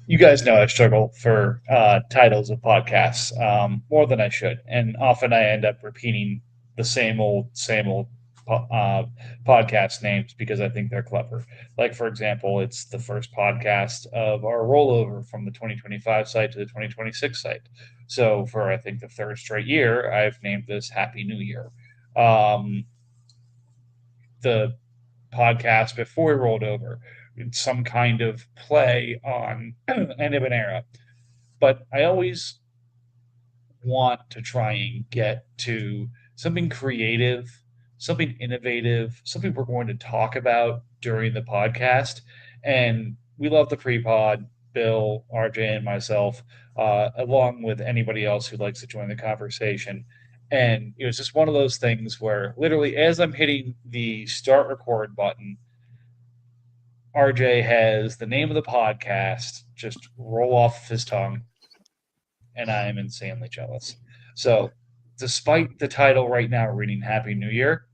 You guys know I struggle for titles of podcasts more than I should, and often I end up repeating the same old podcast names because I think they're clever. Like, for example, it's the first podcast of our rollover from the 2025 site to the 2026 site. So, for I think the third straight year, I've named this Happy New Year. Um, the podcast before we rolled over, some kind of play on end of an era, but I always want to try and get to something creative, something innovative, something we're going to talk about during the podcast. And we love the pre pod, Bill, RJ, and myself, along with anybody else who likes to join the conversation. And it was just one of those things where literally, as I'm hitting the start record button, RJ has the name of the podcast just roll off his tongue, and I am insanely jealous. So, despite the title right now reading Happy New Year,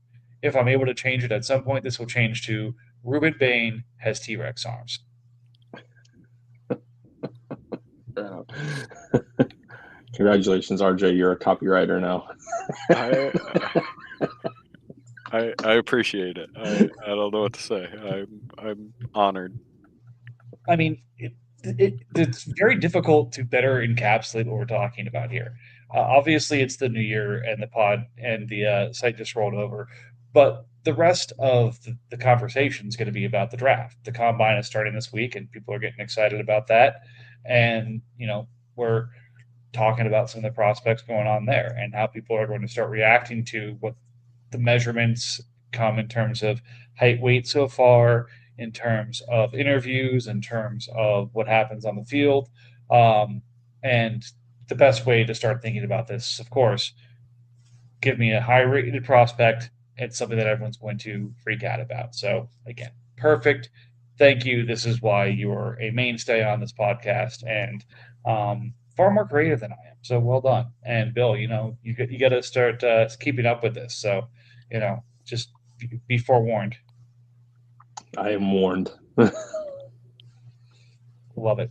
if I'm able to change it at some point, this will change to Ruben Bain has T Rex arms. Uh, Congratulations, RJ. You're a copywriter now. I I appreciate it. I don't know what to say. I'm honored. I mean, it's very difficult to better encapsulate what we're talking about here. Obviously, it's the new year and the pod and the site just rolled over, but the rest of the conversation is going to be about the draft. The combine is starting this week, and people are getting excited about that. And we're talking about some of the prospects going on there and how people are going to start reacting to what the measurements come in terms of height, weight so far, in terms of interviews, in terms of what happens on the field. And the best way to start thinking about this, of course, give me a high rated prospect. It's something that everyone's going to freak out about. So, again, perfect. Thank you. This is why you're a mainstay on this podcast and far more creative than I am. So, well done. And Bill, you got to start keeping up with this. So, just be forewarned. I am warned. Love it.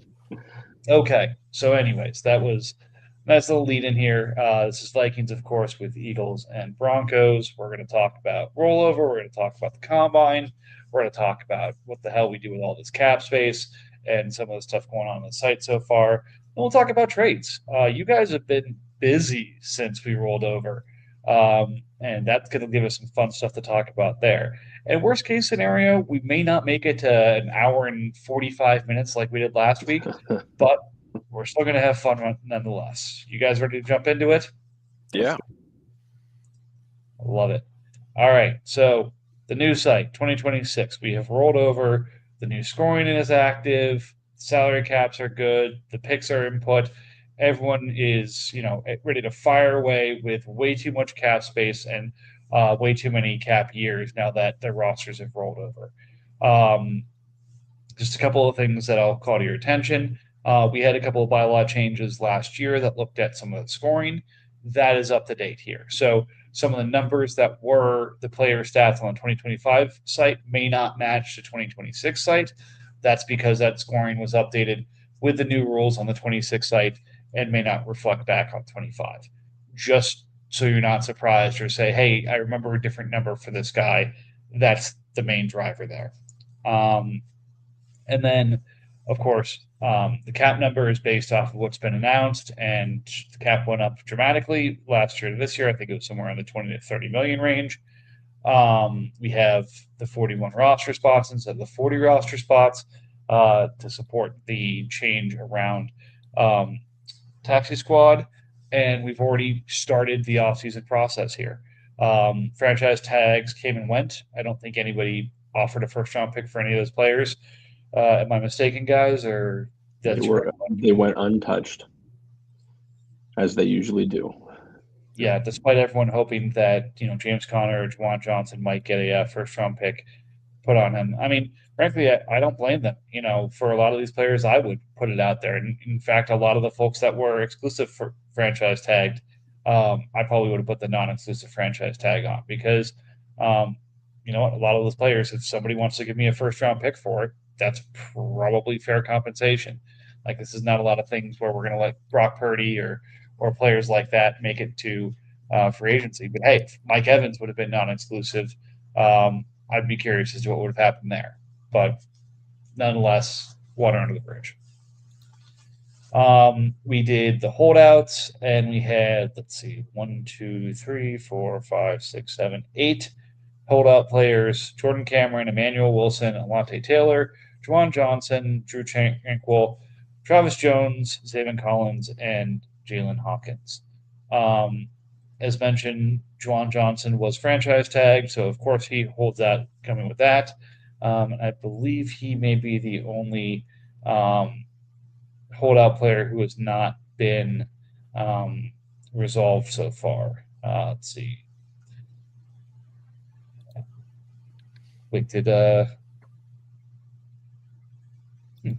Okay. So, anyways, that was nice little lead in here. This is Vikings, of course, with Eagles and Broncos. We're going to talk about rollover. We're going to talk about the combine. We're going to talk about what the hell we do with all this cap space and some of the stuff going on the site so far. And we'll talk about trades. You guys have been busy since we rolled over. And that's going to give us some fun stuff to talk about there. And worst case scenario, we may not make it to an hour and 45 minutes like we did last week, but we're still going to have fun nonetheless. You guys ready to jump into it? Yeah. I love it. All right. So the new site, 2026, we have rolled over. The new scoring is active. Salary caps are good. The picks are input. Everyone is, ready to fire away with way too much cap space and way too many cap years now that their rosters have rolled over. Um, just a couple of things that I'll call to your attention. We had a couple of bylaw changes last year that looked at some of the scoring. That is up to date here. So some of the numbers that were the player stats on the 2025 site may not match the 2026 site. That's because that scoring was updated with the new rules on the 26 site and may not reflect back on 25. Just so you're not surprised or say, hey, I remember a different number for this guy. That's the main driver there. Um, and then, of course, the cap number is based off of what's been announced, and the cap went up dramatically last year to this year. I think it was somewhere in the 20 to 30 million range. We have the 41 roster spots instead of the 40 roster spots to support the change around um, taxi squad, and we've already started the offseason process here. Franchise tags came and went. I don't think anybody offered a first round pick for any of those players. Am I mistaken, guys, or They that's were correct? they went untouched, as they usually do. Yeah, despite everyone hoping that James Conner or Juwan Johnson might get a first round pick put on him. I mean, frankly, I don't blame them. For a lot of these players, I would put it out there. And in fact, a lot of the folks that were exclusive for franchise tagged, I probably would have put the non-exclusive franchise tag on because, um, a lot of those players, if somebody wants to give me a first round pick for it, that's probably fair compensation. Like this is not a lot of things where we're going to let Brock Purdy or players like that make it to free agency. But hey, if Mike Evans would have been non-exclusive, I'd be curious as to what would have happened there. But nonetheless, water under the bridge. We did the holdouts, and we had, let's see, 1, 2, 3, 4, 5, 6, 7, 8 holdout players: Jordan Cameron, Emmanuel Wilson, Alontae Taylor, Juwan Johnson, Drew Tranquil, Travis Jones, Zaven Collins, and Jalen Hawkins. As mentioned, Juwan Johnson was franchise tagged, so of course he holds that coming with that. I believe he may be the only holdout player who has not been resolved so far. Let's see. Wait, did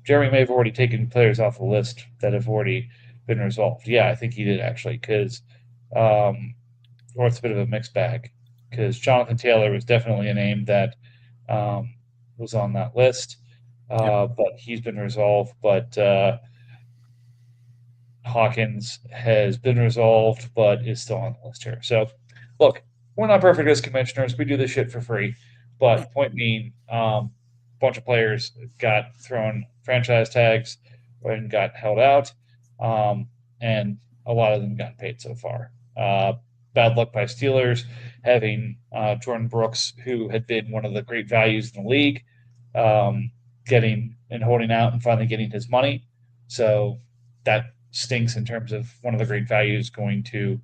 Jeremy may have already taken players off the list that have already been resolved? Yeah, I think he did actually, because or it's a bit of a mixed bag, because Jonathan Taylor was definitely a name that was on that list, but he's been resolved. But Hawkins has been resolved, but is still on the list here. So, look, we're not perfect as commissioners. We do this shit for free. But point being, a bunch of players got thrown franchise tags and got held out, and a lot of them got paid so far. Bad luck by Steelers having Jordan Brooks, who had been one of the great values in the league, getting and holding out and finally getting his money. So that stinks in terms of one of the great values going to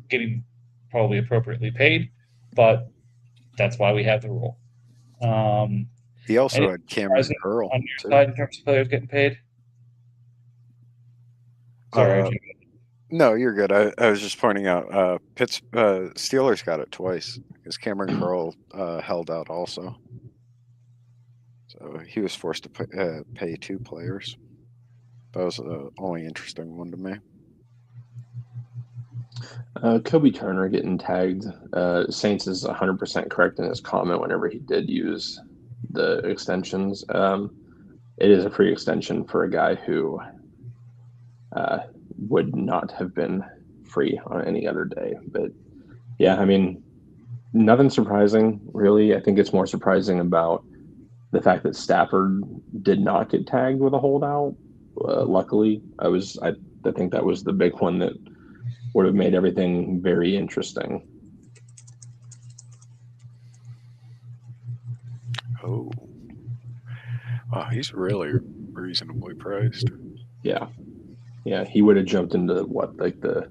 getting probably appropriately paid, but that's why we have the rule. He also had Cameron Curl on your side in terms of players getting paid. Sorry, no, you're good. I was just pointing out Steelers got it twice because Cameron Curl held out also, so he was forced to pay 2 players. That was the only interesting one to me. Kobe Turner getting tagged. Saints is 100% correct in his comment whenever he did use the extensions. It is a free extension for a guy who would not have been free on any other day. But yeah, I mean, nothing surprising, really. I think it's more surprising about the fact that Stafford did not get tagged with a holdout. Luckily, I think that was the big one that would have made everything very interesting. Oh, wow, he's really reasonably priced. Yeah, he would have jumped into like the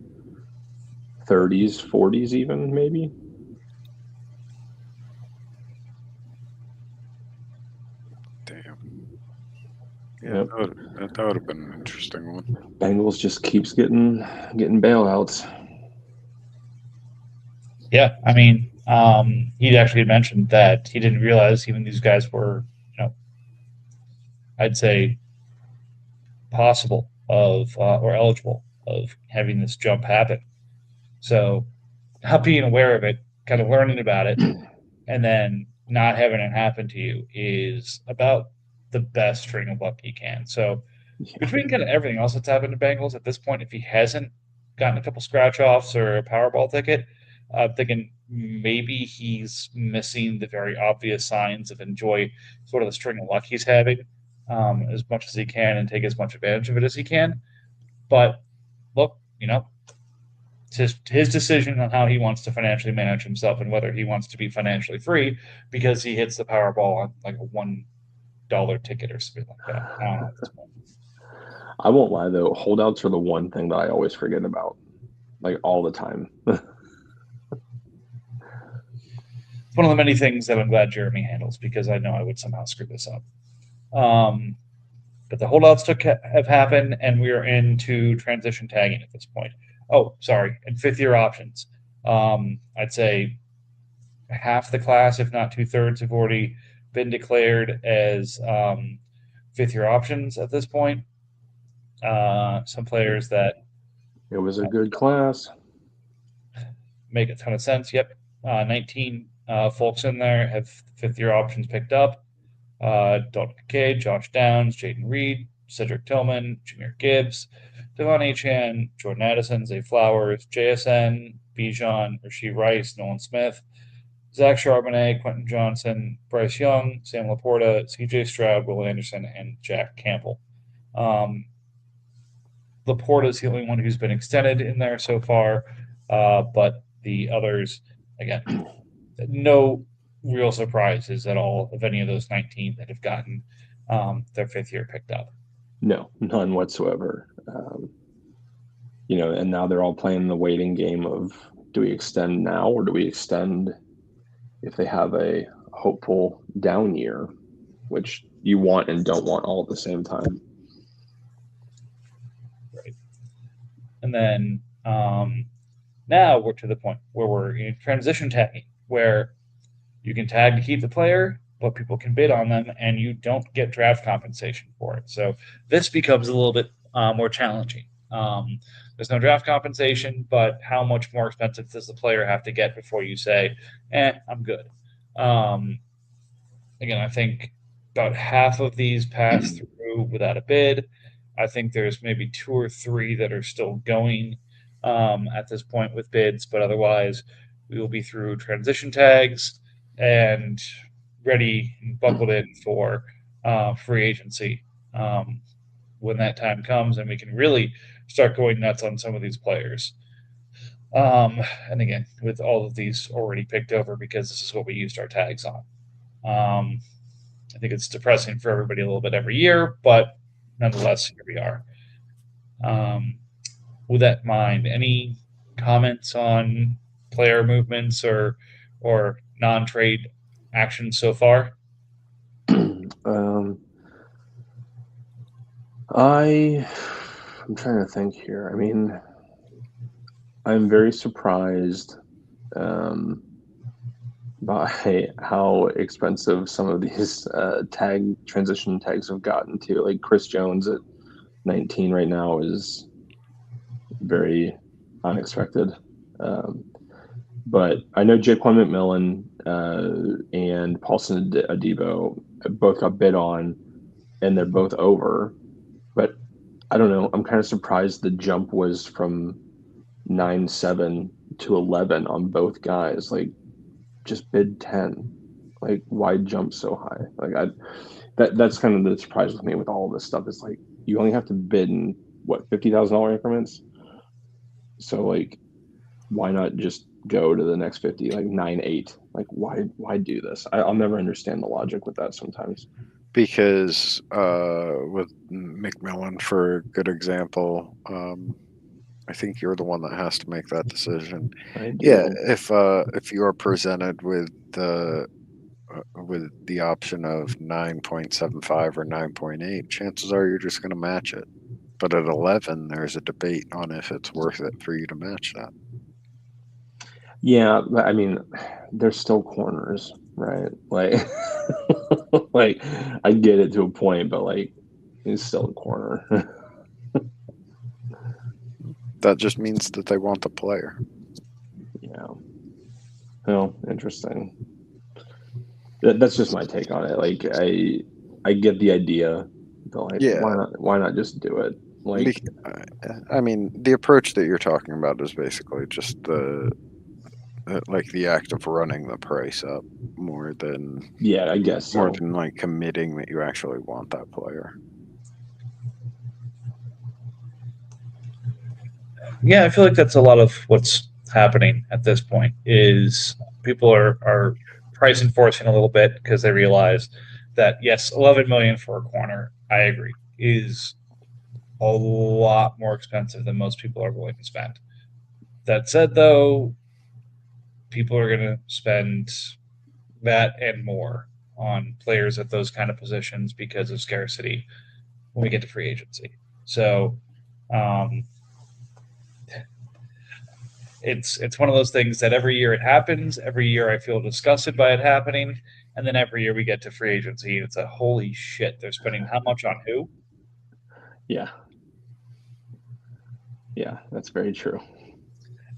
30s, 40s, even maybe. Damn. Yeah, yep. that would have been an interesting one. Bengals just keeps getting bailouts. Yeah, I mean, he actually mentioned that he didn't realize even these guys were, I'd say, possible of or eligible of having this jump happen. So, not being aware of it, kind of learning about it, and then not having it happen to you is about the best string of luck you can. So, between kind of everything else that's happened to Bengals at this point, if he hasn't gotten a couple scratch offs or a Powerball ticket, I'm thinking maybe he's missing the very obvious signs of enjoy sort of the string of luck he's having as much as he can and take as much advantage of it as he can. But look, it's his decision on how he wants to financially manage himself and whether he wants to be financially free because he hits the Powerball on like a $1 ticket or something like that. I don't know at this point. I won't lie though, holdouts are the one thing that I always forget about, like all the time. It's one of the many things that I'm glad Jeremy handles because I know I would somehow screw this up. But the holdouts have happened, and we are into transition tagging at this point. Oh, sorry, and 5th-year options. I'd say half the class, if not 2/3, have already been declared as 5th-year options at this point. Some players that it was a good class. Make a ton of sense. Yep, 19 folks in there have 5th-year options picked up. Dalton Kincaid, Josh Downs, Jaden Reed, Cedric Tillman, Junior Gibbs, Devon Achane, Jordan Addison, Zay Flowers, JSN, Bijan, Rasheed Rice, Nolan Smith, Zach Charbonnet, Quentin Johnson, Bryce Young, Sam Laporta, CJ Stroud, Will Anderson, and Jack Campbell. Laporta is the only one who's been extended in there so far, but the others, again, no real surprises at all of any of those 19 that have gotten their 5th year picked up. No, none whatsoever. And now they're all playing the waiting game of, do we extend now or do we extend if they have a hopeful down year, which you want and don't want all at the same time. Right. And then now we're to the point where we're in transition tagging, where you can tag to keep the player, but people can bid on them, and you don't get draft compensation for it. So this becomes a little bit more challenging. There's no draft compensation, but how much more expensive does the player have to get before you say, I'm good? Again, I think about half of these pass through without a bid. I think there's maybe 2 or 3 that are still going at this point with bids, but otherwise we will be through transition tags and ready and buckled in for free agency when that time comes, and we can really start going nuts on some of these players. And again, with all of these already picked over, because this is what we used our tags on. I think it's depressing for everybody a little bit every year, but nonetheless, here we are. With that in mind, any comments on player movements or non-trade actions so far? I'm trying to think here. I mean, I'm very surprised by how expensive some of these transition tags have gotten to. Like Chris Jones at 19 right now is very unexpected. But I know Jaquan McMillan and Paulson Adebo both got bid on, and they're both over. But I don't know. I'm kind of surprised the jump was from 9.7 to 11 on both guys. Like, just bid 10. Like, why jump so high? Like, that's kind of the surprise with me with all of this stuff. Is like, you only have to bid in what, $50,000 increments. So like, why not just go to the next 50, like 9.8? Like, why do this? I'll never understand the logic with that sometimes. Because with McMillan, for a good example, I think you're the one that has to make that decision. Yeah, if you are presented with the option of 9.75 or 9.8, chances are you're just going to match it. But at 11, there's a debate on if it's worth it for you to match that. Yeah, but I mean, there's still corners, right? Like, like I get it to a point, but like, it's still a corner. That just means that they want the player. Yeah. Well, interesting. That's just my take on it. Like, I get the idea, but like, Yeah. why not just do it? Like, I mean, the approach that you're talking about is basically just the act of running the price up more than, yeah, I guess so. more than like committing that you actually want that player. Yeah, I feel like that's a lot of what's happening at this point. Is people are price enforcing a little bit because they realize that yes, 11 million for a corner, I agree, is a lot more expensive than most people are willing to spend. That said, though, people are going to spend that and more on players at those kind of positions because of scarcity when we get to free agency. So it's one of those things that every year it happens. Every year I feel disgusted by it happening. And then every year we get to free agency, and it's a holy shit. They're spending how much on who? Yeah. Yeah, that's very true.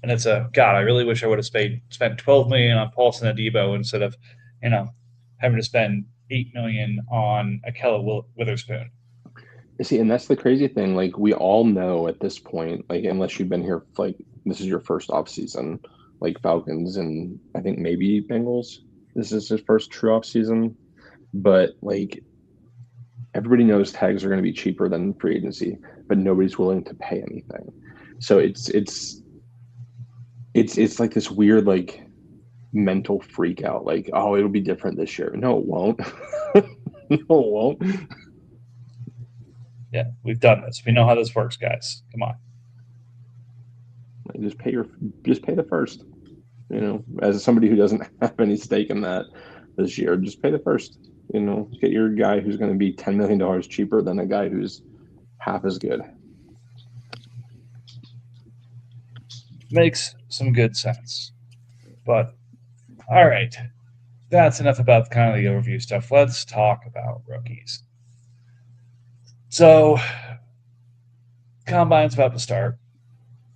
And it's God, I really wish I would have spent 12 million on Paulson Adebo instead of, having to spend 8 million on Akella Witherspoon. See, and that's the crazy thing. Like we all know at this point, like unless you've been here, like this is your first off season, like Falcons and I think maybe Bengals. This is his first true off season, but like everybody knows tags are going to be cheaper than free agency, but nobody's willing to pay anything. So it's like this weird like mental freak out. Like, oh, it'll be different this year. No, it won't. No, it won't. Yeah, we've done this. We know how this works, guys. Come on. Like, just pay the first. You know, as somebody who doesn't have any stake in that this year, just pay the first. You know, get your guy who's going to be $10 million cheaper than a guy who's half as good. Makes some good sense. But all right, that's enough about kind of the overview stuff. Let's talk about rookies. So, combine's about to start.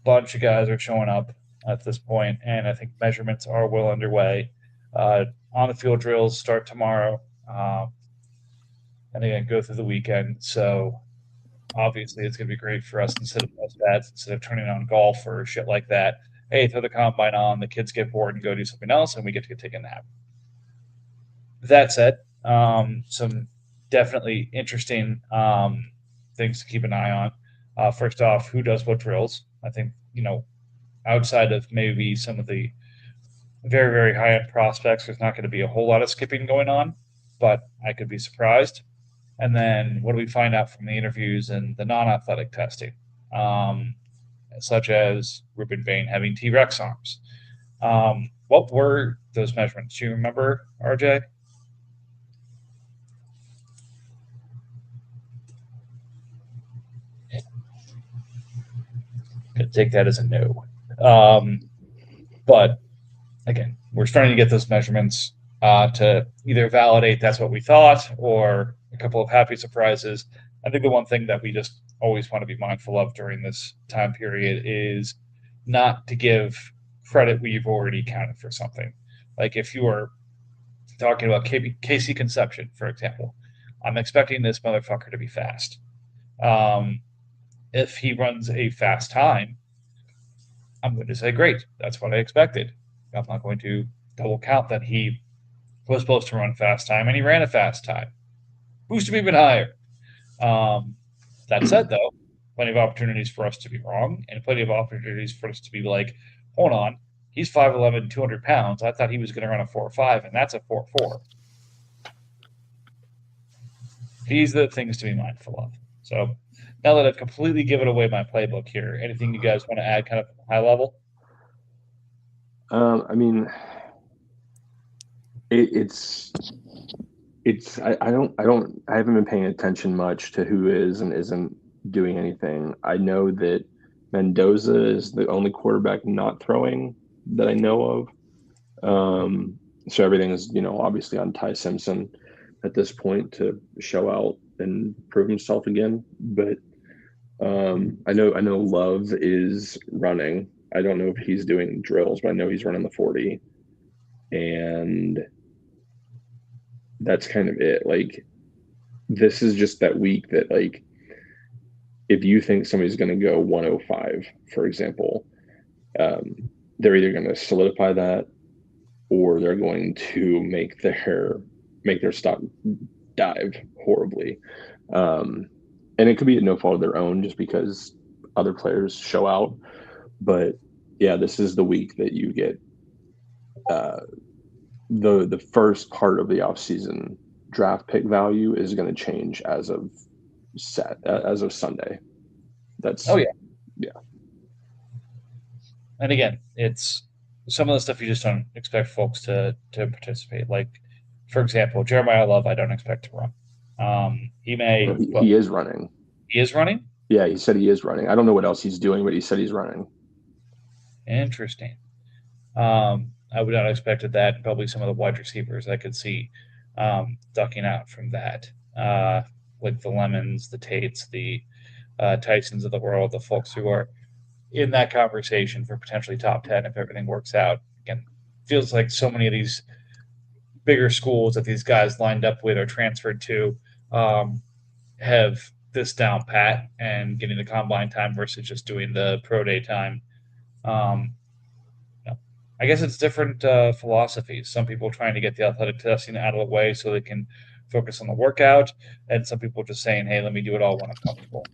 Bunch of guys are showing up at this point, and I think measurements are well underway. On the field drills start tomorrow, and again go through the weekend. So obviously, it's going to be great for us instead of turning on golf or shit like that. Hey, throw the combine on, the kids get bored and go do something else, and we get to take a nap. That said, some definitely interesting things to keep an eye on. First off, who does what drills? I think, outside of maybe some of the very, very high end prospects, there's not going to be a whole lot of skipping going on, but I could be surprised. And then what do we find out from the interviews and the non athletic testing, such as Ruben Bain having T Rex arms? What were those measurements? Do you remember, RJ? Could take that as a no. But again, we're starting to get those measurements to either validate that's what we thought or a couple of happy surprises. I think the one thing that we just always want to be mindful of during this time period is not to give credit where you've already counted for something. Like if you are talking about Casey Conception, for example, I'm expecting this motherfucker to be fast. If he runs a fast time, I'm going to say, great, that's what I expected. I'm not going to double count that he was supposed to run fast time and he ran a fast time. Boost him even higher. That said, though, plenty of opportunities for us to be wrong and plenty of opportunities for us to be like, hold on, he's 5'11", 200 pounds. I thought he was going to run a 4.5, and that's a 4.4. These are the things to be mindful of. So now that I've completely given away my playbook here, anything you guys want to add kind of high level? I mean, I haven't been paying attention much to who is and isn't doing anything. I know that Mendoza is the only quarterback not throwing that I know of. So everything is, obviously on Ty Simpson at this point to show out and prove himself again. But I know Love is running. I don't know if he's doing drills, but I know he's running the 40. And that's kind of it. Like, this is just that week that, like, if you think somebody's going to go 105, for example, they're either going to solidify that or they're going to make their stock dive horribly. And it could be at no fault of their own just because other players show out. But yeah, this is the week that you get the first part of the offseason draft pick value is going to change as of Sunday. That's yeah. And again, it's some of the stuff you just don't expect folks to participate. Like, for example, Jeremiah Love, I don't expect to run. He may. He is running. He is running? Yeah, he said he is running. I don't know what else he's doing, but he said he's running. Interesting. I would not have expected that. And probably some of the wide receivers I could see ducking out from that, like the Lemons, the Tates, the Tysons of the world, the folks who are in that conversation for potentially top 10 if everything works out. Again, feels like so many of these bigger schools that these guys lined up with or transferred to have this down pat and getting the combine time versus just doing the pro day time. Um, I guess it's different philosophies. Some people trying to get the athletic testing out of the way so they can focus on the workout, and some people just saying, "Hey, let me do it all when I'm comfortable."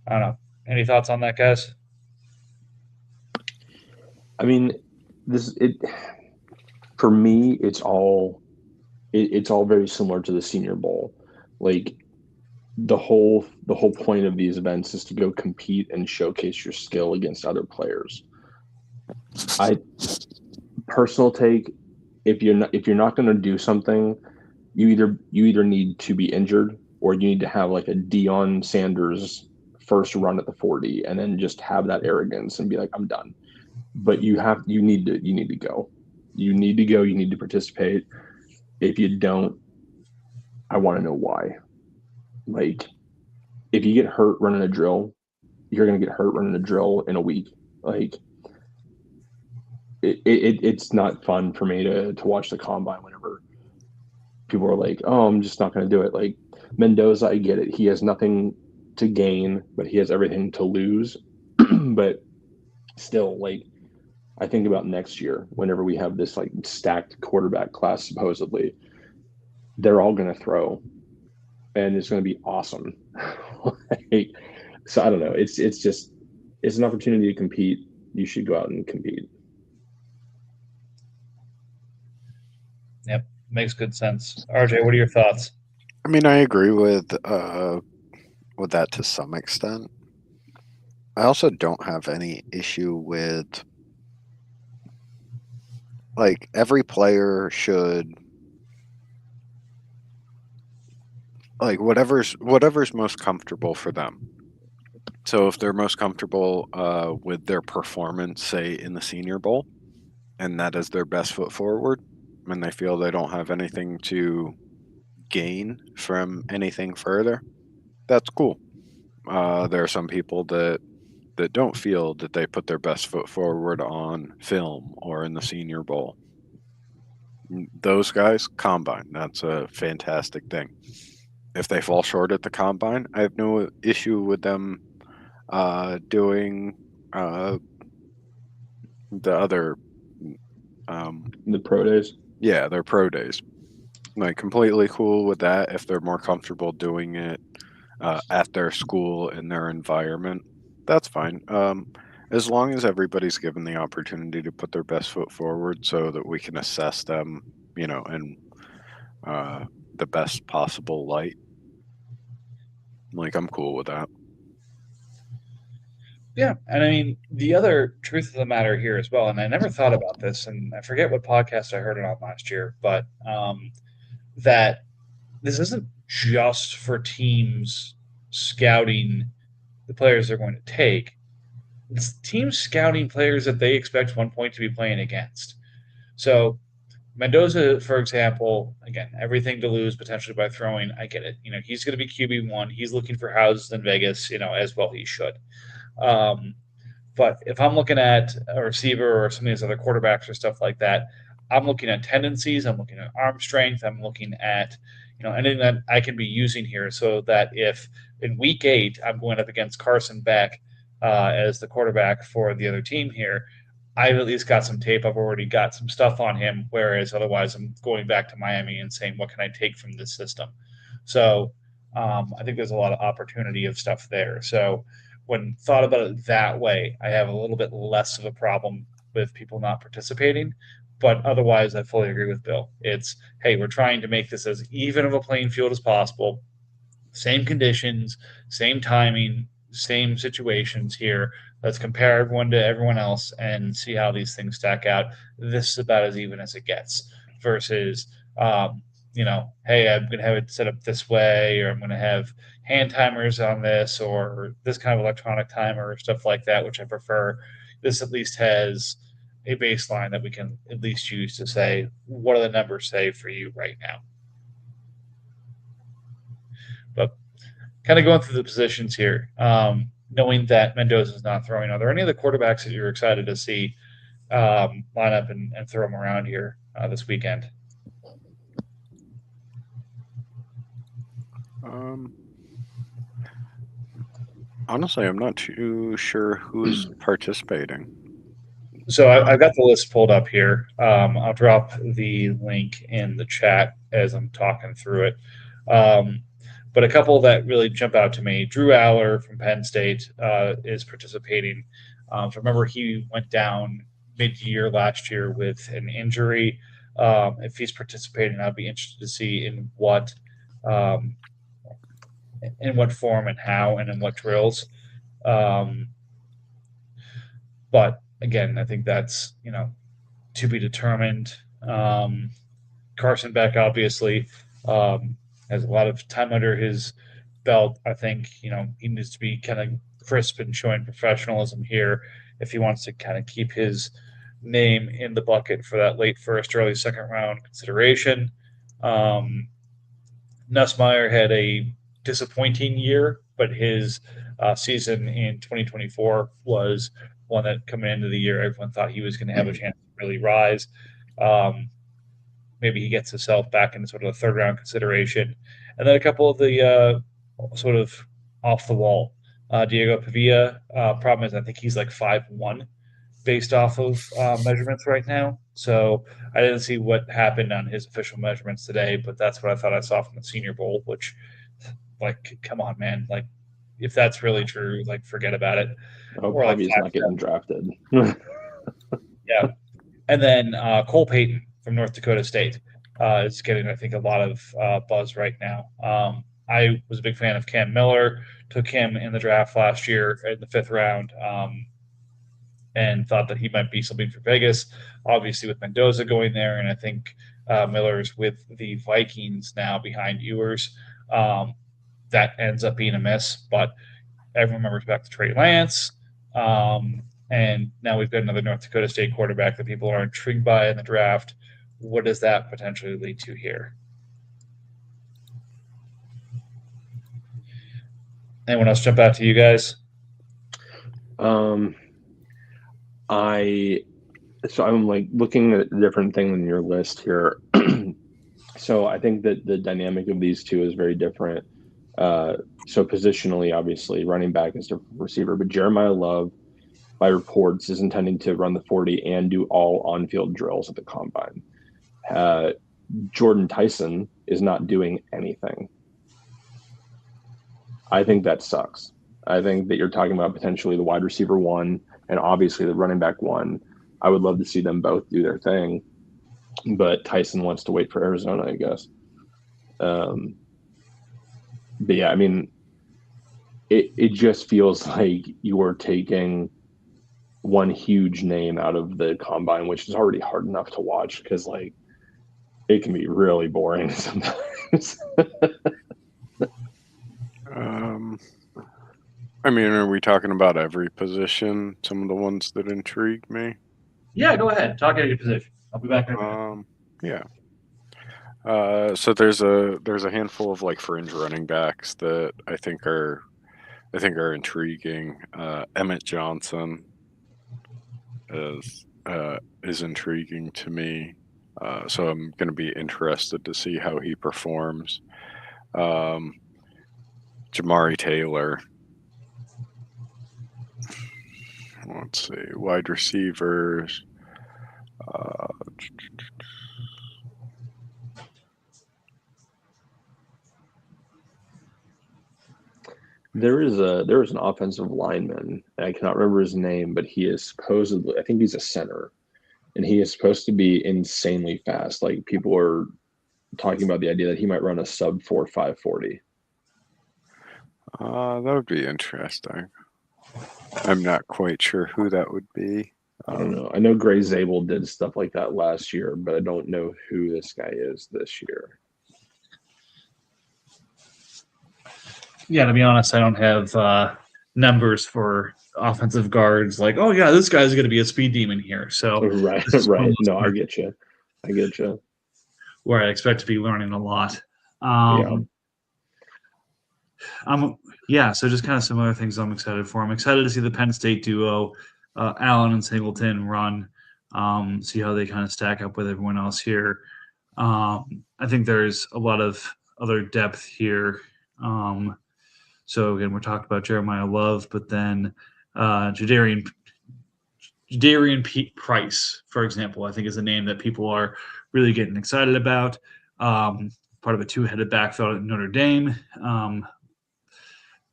I don't know. Any thoughts on that, guys? I mean, for me, it's all very similar to the Senior Bowl. Like the whole point of these events is to go compete and showcase your skill against other players. I personal take, if you're not going to do something, you either need to be injured or you need to have like a Deion Sanders first run at the 40 and then just have that arrogance and be like, I'm done. But you need to go. You need to go, you need to participate. If you don't, I want to know why. Like, if you get hurt running a drill, you're going to get hurt running a drill in a week. Like, it's not fun for me to watch the combine whenever people are like, oh, I'm just not going to do it. Like, Mendoza, I get it. He has nothing to gain, but he has everything to lose. But still, like, I think about next year, whenever we have this like stacked quarterback class, supposedly, they're all going to throw, and it's going to be awesome. Like, so I don't know. It's just it's an opportunity to compete. You should go out and compete. Yep, makes good sense. RJ, what are your thoughts? I mean, I agree with that to some extent. I also don't have any issue with, like, every player should, like, whatever's most comfortable for them. So if they're most comfortable with their performance, say in the Senior Bowl, and that is their best foot forward, and they feel they don't have anything to gain from anything further, that's cool. There are some people that don't feel that they put their best foot forward on film or in the Senior Bowl. Those guys, combine. That's a fantastic thing. If they fall short at the combine, I have no issue with them doing the other. The pro days. Yeah, their pro days. Like, completely cool with that if they're more comfortable doing it at their school in their environment. That's fine. As long as everybody's given the opportunity to put their best foot forward so that we can assess them, in the best possible light. Like, I'm cool with that. Yeah, and I mean the other truth of the matter here as well, and I never thought about this, and I forget what podcast I heard it on last year, but that this isn't just for teams scouting the players they're going to take. It's teams scouting players that they expect 1 point to be playing against. So Mendoza, for example, again, everything to lose potentially by throwing. I get it. He's going to be QB1. He's looking for houses in Vegas. As well he should. Um, but if I'm looking at a receiver or some of these other quarterbacks or stuff like that, I'm looking at tendencies. I'm looking at arm strength. I'm looking at anything that I can be using here, so that if in week 8 I'm going up against Carson Beck as the quarterback for the other team here, I've at least got some tape. I've already got some stuff on him. Whereas otherwise, I'm going back to Miami and saying, what can I take from this system? So I think there's a lot of opportunity of stuff there. So when thought about it that way, I have a little bit less of a problem with people not participating. But otherwise, I fully agree with Bill. It's, hey, we're trying to make this as even of a playing field as possible. Same conditions, same timing, same situations here. Let's compare everyone to everyone else and see how these things stack out. This is about as even as it gets versus, hey, I'm going to have it set up this way, or I'm going to have hand timers on this, or this kind of electronic timer, or stuff like that, which I prefer. This at least has a baseline that we can at least use to say, what do the numbers say for you right now? But kind of going through the positions here, knowing that Mendoza is not throwing, are there any of the quarterbacks that you're excited to see line up and throw them around here this weekend? Honestly, I'm not too sure who's participating. So I've got the list pulled up here. I'll drop the link in the chat as I'm talking through it. But a couple that really jump out to me. Drew Aller from Penn State is participating. So remember, he went down mid-year last year with an injury. If he's participating, I'd be interested to see um, in what form and how and in what drills. But again, I think that's to be determined. Carson Beck obviously has a lot of time under his belt. I think he needs to be kind of crisp and showing professionalism here if he wants to kind of keep his name in the bucket for that late first, early second round consideration. Nussmeier had a disappointing year, but his season in 2024 was one that coming into the year, everyone thought he was going to have a chance to really rise. Maybe he gets himself back into sort of a third round consideration. And then a couple of the sort of off the wall. Diego Pavia, problem is I think he's like 5'1" based off of measurements right now. So I didn't see what happened on his official measurements today, but that's what I thought I saw from the Senior Bowl, which, like, come on, man. Like, if that's really true, like, forget about it. Oh, Or like Pavia's not getting drafted. Yeah. And then Cole Payton from North Dakota State is getting, I think, a lot of buzz right now. I was a big fan of Cam Miller, took him in the draft last year in the 5th round, and thought that he might be something for Vegas. Obviously, with Mendoza going there, and I think Miller's with the Vikings now behind Ewers, that ends up being a miss. But everyone remembers back to Trey Lance. And now we've got another North Dakota State quarterback that people are intrigued by in the draft. What does that potentially lead to here? Anyone else jump out to you guys? I'm like looking at a different thing than your list here. So I think that the dynamic of these two is very different. So positionally, obviously, running back is the receiver, but Jeremiah Love, by reports, is intending to run the 40 and do all on-field drills at the combine. Jordan Tyson is not doing anything. I think that sucks. I think that you're talking about potentially the wide receiver 1 and obviously the running back 1. I would love to see them both do their thing, but Tyson wants to wait for Arizona, I guess. But yeah, I mean, it just feels like you are taking one huge name out of the combine, which is already hard enough to watch because, like, it can be really boring sometimes. I mean, are we talking about every position? Some of the ones that intrigue me? Yeah, go ahead. Talk at your position. I'll be back in a minute. Yeah. So there's a handful of like fringe running backs that I think are intriguing. Emmett Johnson is intriguing to me. So I'm going to be interested to see how he performs. Jamari Taylor. Let's see, wide receivers. There is an offensive lineman. I cannot remember his name, but he is supposedly, I think he's a center, and he is supposed to be insanely fast. Like, people are talking about the idea that he might run a sub 4.5 40. That would be interesting. I'm not quite sure who that would be. I don't know. I know Gray Zabel did stuff like that last year, but I don't know who this guy is this year. Yeah, to be honest, I don't have numbers for offensive guards. Like, oh yeah, this guy's going to be a speed demon here. So Right. No, I get you. Where I expect to be learning a lot. So just kind of some other things I'm excited for. I'm excited to see the Penn State duo, Allen and Singleton, run, see how they kind of stack up with everyone else here. I think there's a lot of other depth here So again, we're talking about Jeremiah Love, but then Jadarian Price, for example, I think is a name that people are really getting excited about. Part of a two-headed backfield at Notre Dame.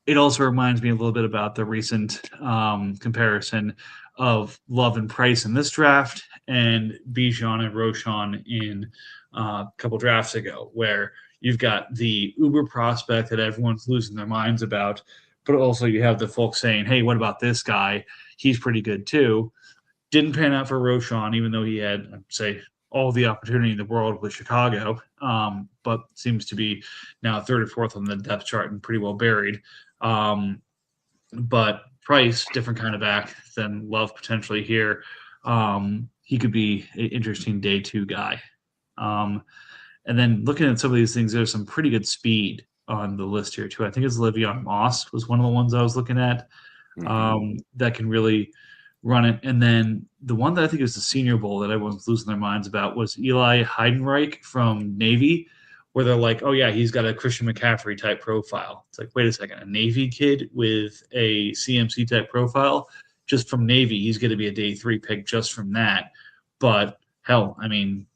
It also reminds me a little bit about the recent comparison of Love and Price in this draft and Bijan and Roschon in a couple drafts ago, where you've got the uber prospect that everyone's losing their minds about, but also you have the folks saying, hey, what about this guy? He's pretty good too. Didn't pan out for Roschon, even though he had, I'd say, all the opportunity in the world with Chicago, but seems to be now third or fourth on the depth chart and pretty well buried. But Price, different kind of back than Love potentially here. He could be an interesting day two guy. And then looking at some of these things, there's some pretty good speed on the list here too. I think it's Le'Veon Moss was one of the ones I was looking at that can really run it. And then the one that I think is the Senior Bowl that everyone's losing their minds about was Eli Heidenreich from Navy, where they're like, oh, yeah, he's got a Christian McCaffrey type profile. It's like, wait a second, a Navy kid with a CMC type profile just from Navy, he's going to be a day three pick just from that. But hell, I mean,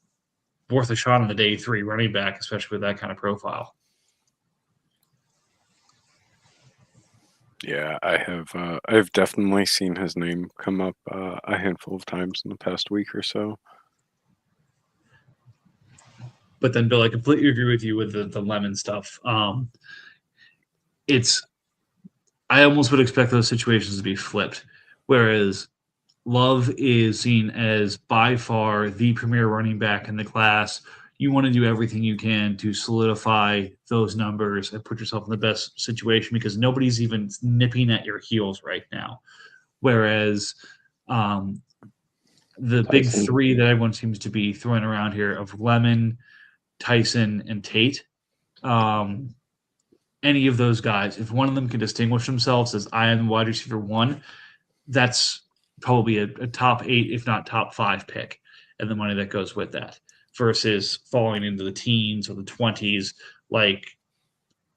worth a shot on the day three running back, especially with that kind of profile. Yeah, I've definitely seen his name come up a handful of times in the past week or so. But then, Bill, I completely agree with you with the Lemon stuff. I almost would expect those situations to be flipped, whereas Love is seen as by far the premier running back in the class. You want to do everything you can to solidify those numbers and put yourself in the best situation because nobody's even nipping at your heels right now. Whereas the big three that everyone seems to be throwing around here of Lemon, Tyson, and Tate, any of those guys, if one of them can distinguish themselves as I am wide receiver one, that's probably a top 8, if not top 5 pick, and the money that goes with that versus falling into the teens or the 20s, like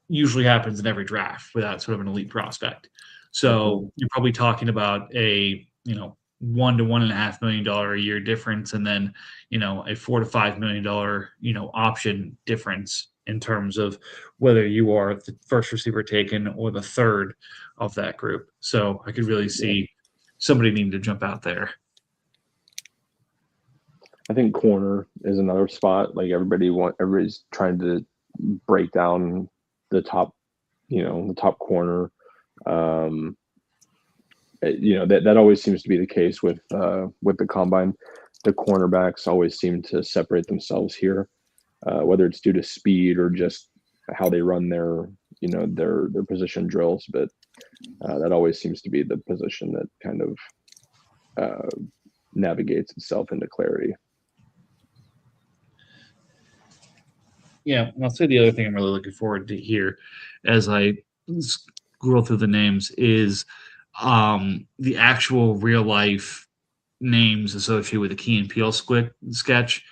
usually happens in every draft without sort of an elite prospect. So you're probably talking about a, $1 to $1.5 million a year difference, and then, a $4 to $5 million, option difference in terms of whether you are the first receiver taken or the third of that group. So I could really see somebody needing to jump out there. I think corner is another spot. Like everybody's trying to break down the top, the top corner. That always seems to be the case with the combine. The cornerbacks always seem to separate themselves here, whether it's due to speed or just how they run their position drills. But that always seems to be the position that kind of navigates itself into clarity. Yeah, and I'll say the other thing I'm really looking forward to here as I scroll through the names is the actual real life names associated with the Key and Peele sketch.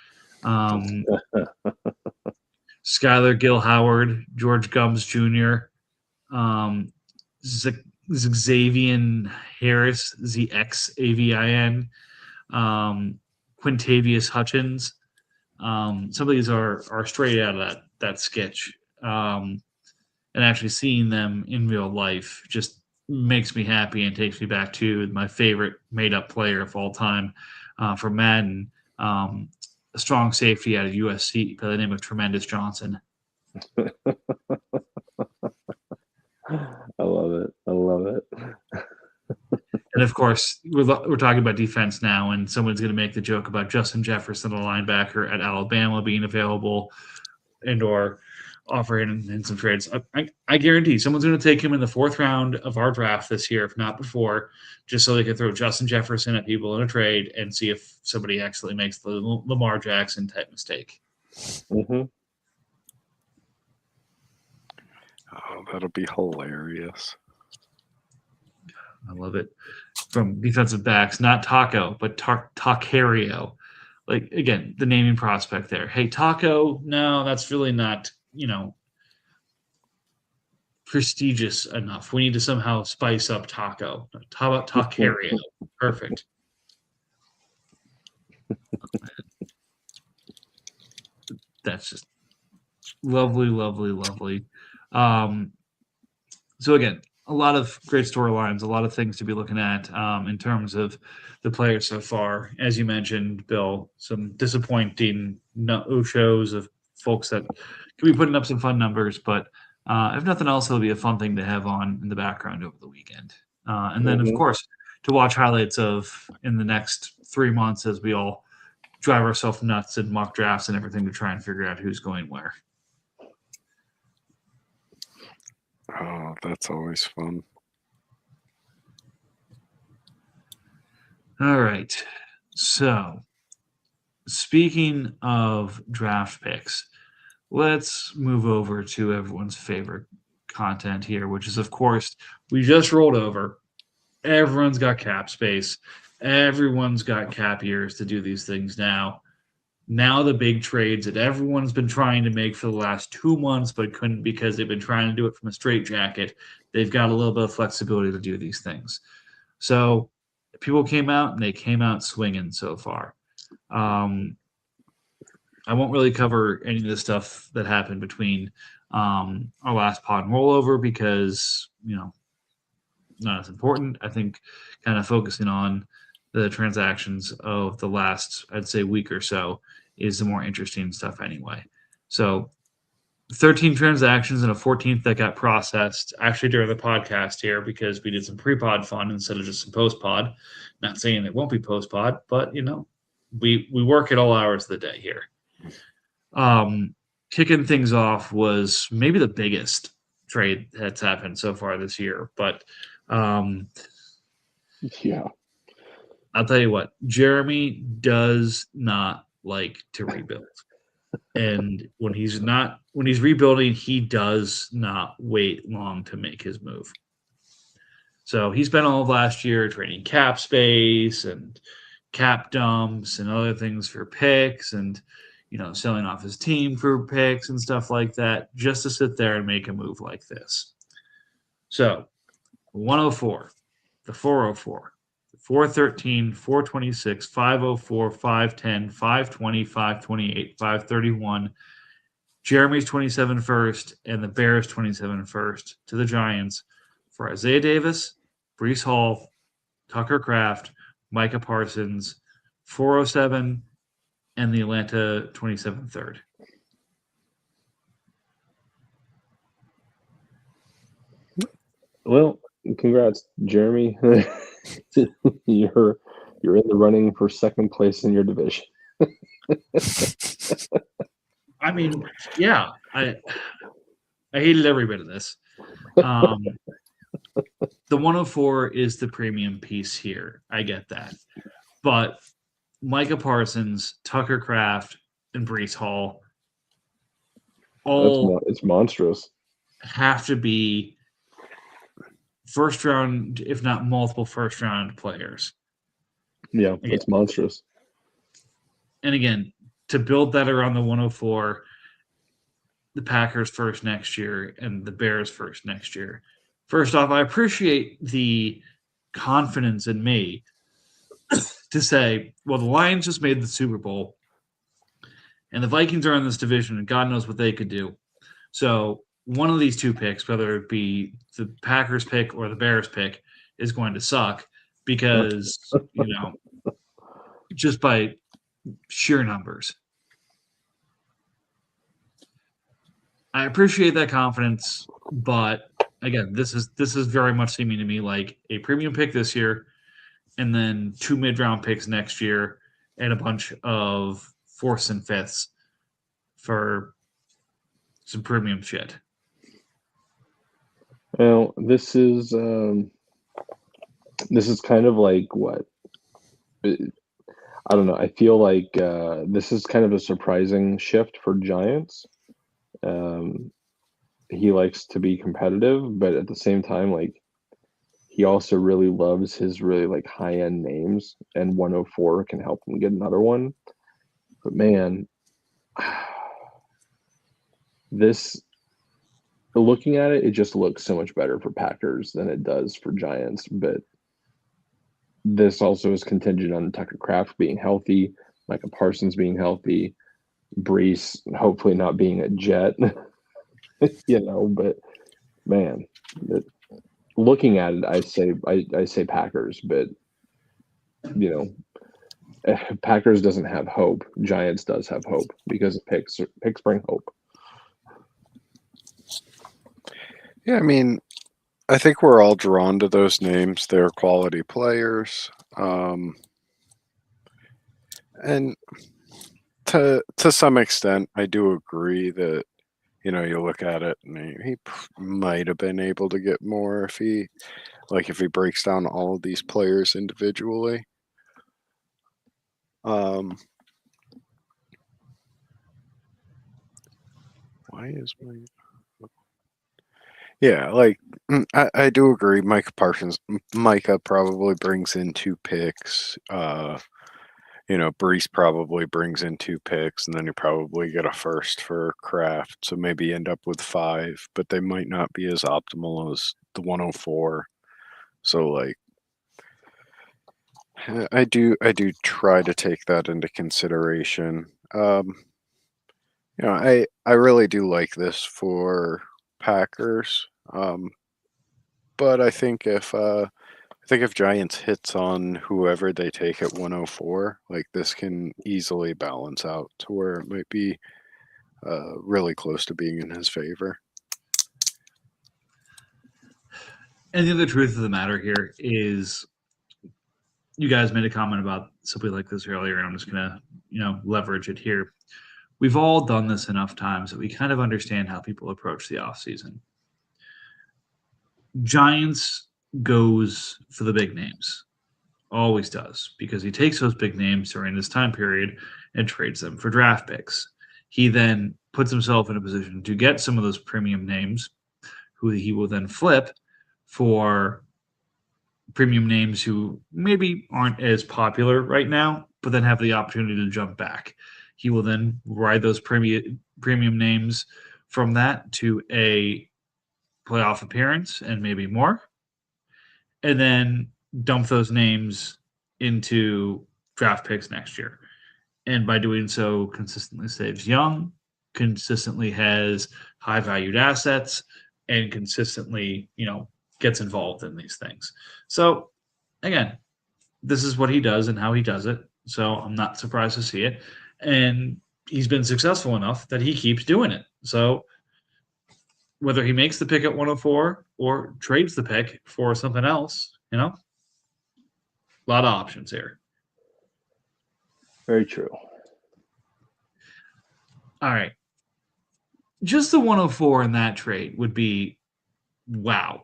Skylar Gill Howard, George Gumbs Jr., Xavier Harris, ZXAVIN, Quintavious Hutchins. Some of these are straight out of that sketch. And actually seeing them in real life just makes me happy and takes me back to my favorite made-up player of all time for Madden, a strong safety out of USC by the name of Tremendous Johnson. I love it. And of course, we're talking about defense now, and someone's going to make the joke about Justin Jefferson, a linebacker at Alabama, being available and/or offering in some trades. I guarantee someone's going to take him in the 4th round of our draft this year, if not before, just so they can throw Justin Jefferson at people in a trade and see if somebody actually makes the Lamar Jackson type mistake. Mm-hmm. Oh, that'll be hilarious. I love it. From defensive backs, not Taco, but Tacario. Like, again, the naming prospect there. Hey, Taco, no, that's really not, prestigious enough. We need to somehow spice up taco. How about taqueria? Perfect. That's just lovely, lovely, lovely. So again, a lot of great storylines, a lot of things to be looking at in terms of the players so far. As you mentioned, Bill, some disappointing no shows of folks that could be putting up some fun numbers, but if nothing else, it'll be a fun thing to have on in the background over the weekend. And then, of course, to watch highlights of in the next 3 months as we all drive ourselves nuts in mock drafts and everything to try and figure out who's going where. Oh, that's always fun. All right. So, speaking of draft picks, let's move over to everyone's favorite content here, which is, of course, we just rolled over. Everyone's got cap space. Everyone's got cap years to do these things now. Now the big trades that everyone's been trying to make for the last 2 months but couldn't because they've been trying to do it from a straitjacket. They've got a little bit of flexibility to do these things. So people came out and they came out swinging so far. I won't really cover any of the stuff that happened between our last pod and rollover because, not as important. I think kind of focusing on the transactions of the last, I'd say, week or so is the more interesting stuff anyway. So 13 transactions and a 14th that got processed actually during the podcast here because we did some pre-pod fun instead of just some post-pod. Not saying it won't be post-pod, but, we work at all hours of the day here. Kicking things off was maybe the biggest trade that's happened so far this year, but yeah, I'll tell you what, Jeremy does not like to rebuild. And when he's rebuilding, he does not wait long to make his move. So he spent all of last year trading cap space and cap dumps and other things for picks and, selling off his team for picks and stuff like that just to sit there and make a move like this. So 104, the 404, 413, 426, 504, 510, 520, 528, 531, Jeremy's 27 first, and the Bears 27 first to the Giants for Isaiah Davis, Breece Hall, Tucker Kraft, Micah Parsons, 407, and the Atlanta 27 third. Well, congrats, Jeremy. You're in the running for second place in your division. I mean, yeah, I hated every bit of this. The 104 is the premium piece here. I get that. But Micah Parsons, Tucker Kraft, and Breece Hall all it's monstrous. have to be first round, if not multiple first round players. Yeah, it's monstrous. And again, to build that around the 104, the Packers first next year and the Bears first next year. First off, I appreciate the confidence in me to say, well, the Lions just made the Super Bowl and the Vikings are in this division and God knows what they could do. So one of these two picks, whether it be the Packers pick or the Bears pick, is going to suck because, just by sheer numbers. I appreciate that confidence, but again, this is very much seeming to me like a premium pick this year, and then 2 mid-round picks next year, and a bunch of fourths and fifths for some premium shit. Well, this is kind of like what. I don't know. I feel like this is kind of a surprising shift for Giants. He likes to be competitive, but at the same time, like he also really loves his really like high-end names, and 104 can help him get another one. But man, this looking at it, it just looks so much better for Packers than it does for Giants. But this also is contingent on Tucker Kraft being healthy, Micah Parsons being healthy, Brees hopefully not being a Jet, But man, looking at it, I say Packers, but Packers doesn't have hope. Giants does have hope because picks bring hope. Yeah, I mean, I think we're all drawn to those names. They're quality players. And to some extent, I do agree that, you look at it and he might have been able to get more if he breaks down all of these players individually. Why is my... Yeah, I do agree. Micah probably brings in 2 picks. Brees probably brings in 2 picks, and then you probably get a first for Kraft. So maybe end up with 5, but they might not be as optimal as the 104. So I do try to take that into consideration. I really do like this for Packers. But I think if Giants hits on whoever they take at 104, this can easily balance out to where it might be really close to being in his favor. And the other truth of the matter here is, you guys made a comment about something like this earlier, and I'm just gonna, leverage it here. We've all done this enough times that we kind of understand how people approach the offseason. Giants goes for the big names. Always does, because he takes those big names during this time period and trades them for draft picks. He then puts himself in a position to get some of those premium names, who he will then flip for premium names who maybe aren't as popular right now, but then have the opportunity to jump back. He will then ride those premium names from that to a playoff appearance and maybe more, and then dump those names into draft picks next year. And by doing so, consistently saves young, consistently has high valued assets, and consistently, gets involved in these things. So again, this is what he does and how he does it. So I'm not surprised to see it. And he's been successful enough that he keeps doing it. So whether he makes the pick at 104 or trades the pick for something else, a lot of options here. Very true. All right. Just the 104 in that trade would be wow.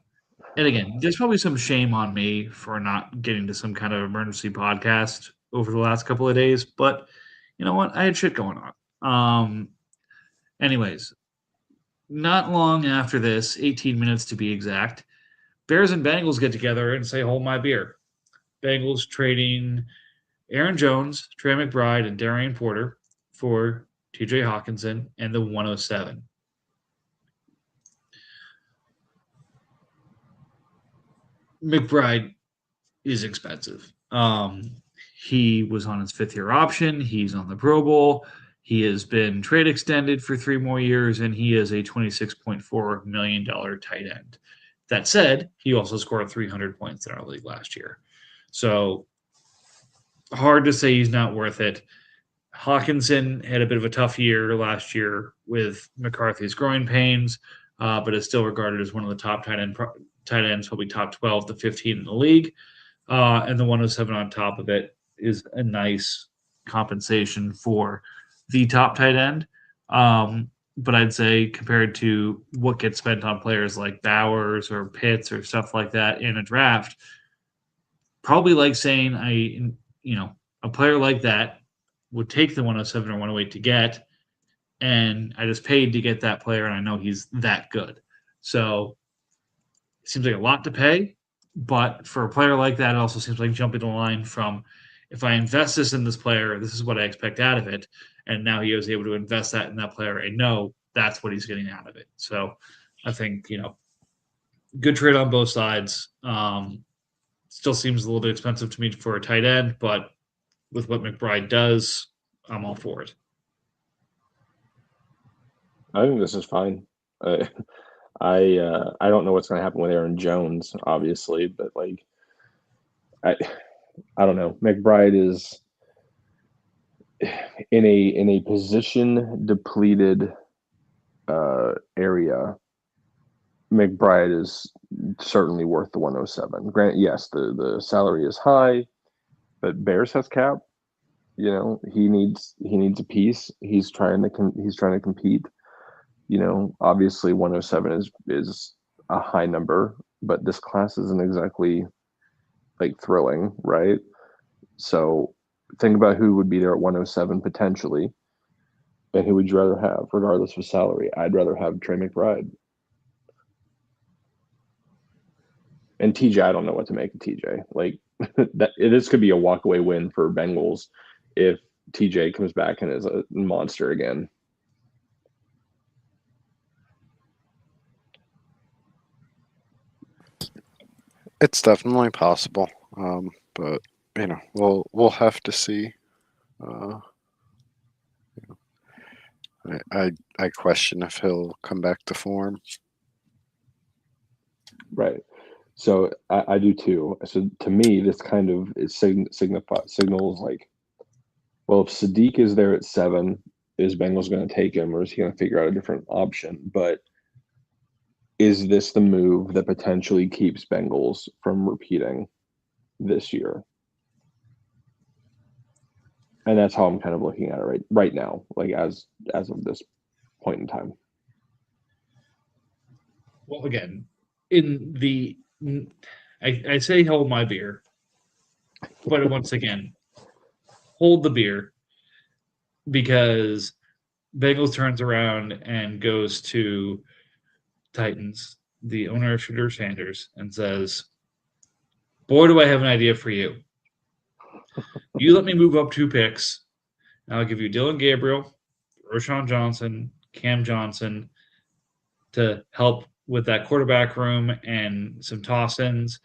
And again, there's probably some shame on me for not getting to some kind of emergency podcast over the last couple of days, but you know what? I had shit going on. Anyways, not long after this, 18 minutes to be exact, Bears and Bengals get together and say, hold my beer. Bengals trading Aaron Jones, Trey McBride, and Darian Porter for TJ Hawkinson and the 107. McBride is expensive. He was on his 5th-year option. He's on the Pro Bowl. He has been trade extended for 3 more years, and he is a $26.4 million tight end. That said, he also scored 300 points in our league last year. So hard to say he's not worth it. Hawkinson had a bit of a tough year last year with McCarthy's growing pains, but is still regarded as one of the top tight ends, probably top 12 to 15 in the league. And the 107 on top of it is a nice compensation for the top tight end. But I'd say compared to what gets spent on players like Bowers or Pitts or stuff like that in a draft, probably like saying a player like that would take the 107 or 108 to get, and I just paid to get that player, and I know he's that good. So it seems like a lot to pay, but for a player like that, it also seems like jumping the line from, if I invest this in this player, this is what I expect out of it. And now he was able to invest that in that player and know that's what he's getting out of it. So I think, good trade on both sides. Still seems a little bit expensive to me for a tight end, but with what McBride does, I'm all for it. I think this is fine. I don't know what's going to happen with Aaron Jones, obviously, but like I don't know. McBride is in a position depleted area. McBride is certainly worth the 107. Grant, yes, the salary is high, but Bears has cap. He needs a piece. He's trying to compete. Obviously 107 is a high number, but this class isn't exactly like thrilling, right? So think about who would be there at 107 potentially, and who would you rather have, regardless of salary? I'd rather have Trey McBride. And TJ, I don't know what to make of TJ. Like this could be a walkaway win for Bengals if TJ comes back and is a monster again. It's definitely possible, but we'll have to see. I question if he'll come back to form. Right. So I do too. So to me, this kind of signals like, well, if Sadiq is there at 7, is Bengals going to take him, or is he going to figure out a different option? But is this the move that potentially keeps Bengals from repeating this year? And that's how I'm kind of looking at it right now, like as of this point in time. Well, again, I say hold my beer, but once again, hold the beer, because Bengals turns around and goes to Titans, the owner of Shooter Sanders, and says, "Boy, do I have an idea for you. You let me move up 2 picks, and I'll give you Dylan Gabriel, Roschon Johnson, Cam Johnson to help with that quarterback room and some toss-ins.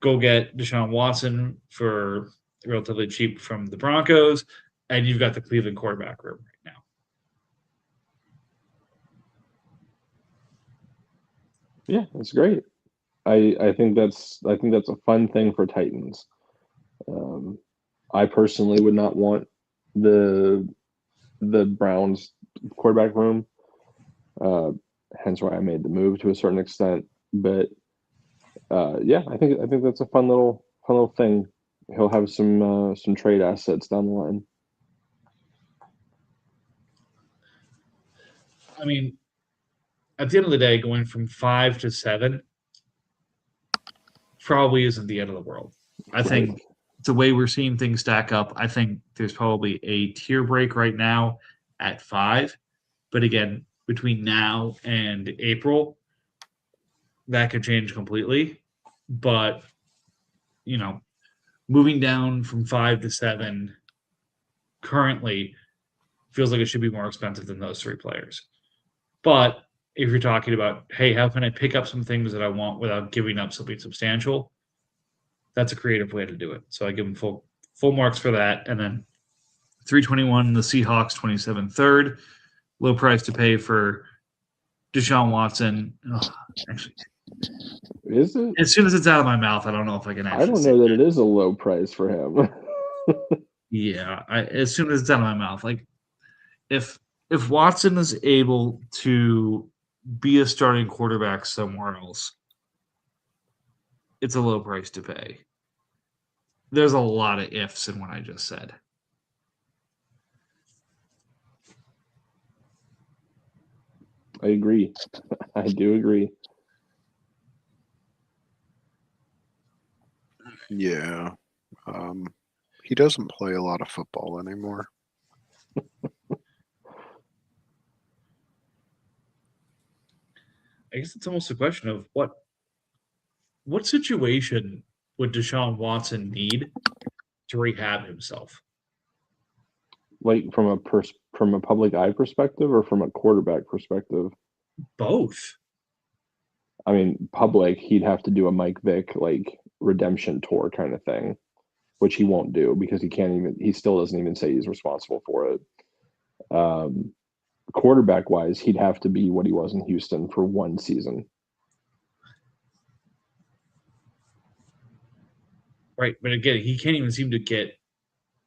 Go get Deshaun Watson for relatively cheap from the Broncos, and you've got the Cleveland quarterback room right now." Yeah, that's great. I think that's a fun thing for Titans. I personally would not want the Browns quarterback room, hence why I made the move to a certain extent. But yeah, I think that's a fun little thing. He'll have some trade assets down the line. I mean, at the end of the day, going from 5 to 7 probably isn't the end of the world. I think the way we're seeing things stack up, I think there's probably a tier break right now at 5. But again, between now and April, that could change completely. But, moving down from 5 to 7 currently feels like it should be more expensive than those 3 players. But if you're talking about, hey, how can I pick up some things that I want without giving up something substantial, that's a creative way to do it. So I give them full marks for that. And then 321, the Seahawks, 27 third. Low price to pay for Deshaun Watson. Actually, is it? As soon as it's out of my mouth, I don't know if I can actually. I don't know that it is a low price for him. Yeah, as soon as it's out of my mouth, like if Watson is able to be a starting quarterback somewhere else, it's a low price to pay. There's a lot of ifs in what I just said. I agree. I do agree. Yeah. He doesn't play a lot of football anymore. I guess it's almost a question of what situation would Deshaun Watson need to rehab himself? Like from a public eye perspective, or from a quarterback perspective? Both. I mean, public, he'd have to do a Mike Vick like redemption tour kind of thing, which he won't do because he still doesn't even say he's responsible for it. Quarterback wise, he'd have to be what he was in Houston for one season. Right, but again, he can't even seem to get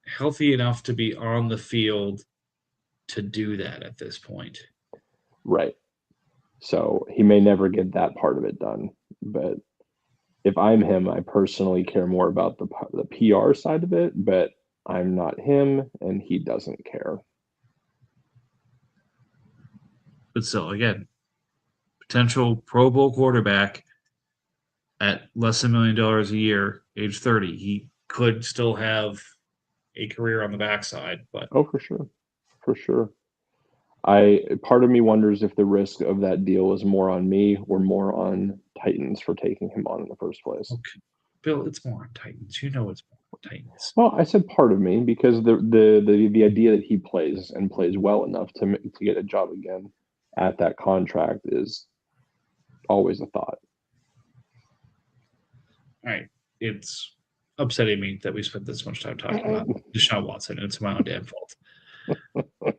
healthy enough to be on the field to do that at this point. Right. So he may never get that part of it done. But if I'm him, I personally care more about the PR side of it, but I'm not him and he doesn't care. But still, again, potential Pro Bowl quarterback at less than $1 million a year, age 30. He could still have a career on the backside, but Oh, for sure. For sure. Part of me wonders if the risk of that deal is more on me or more on Titans for taking him on in the first place. okay. Bill, it's more on Titans. You know it's more on Titans. Well, I said part of me because the idea that he plays and plays well enough to get a job again at that contract is always a thought. All right. It's upsetting me that we spent this much time talking about Deshaun Watson, and it's my own damn fault.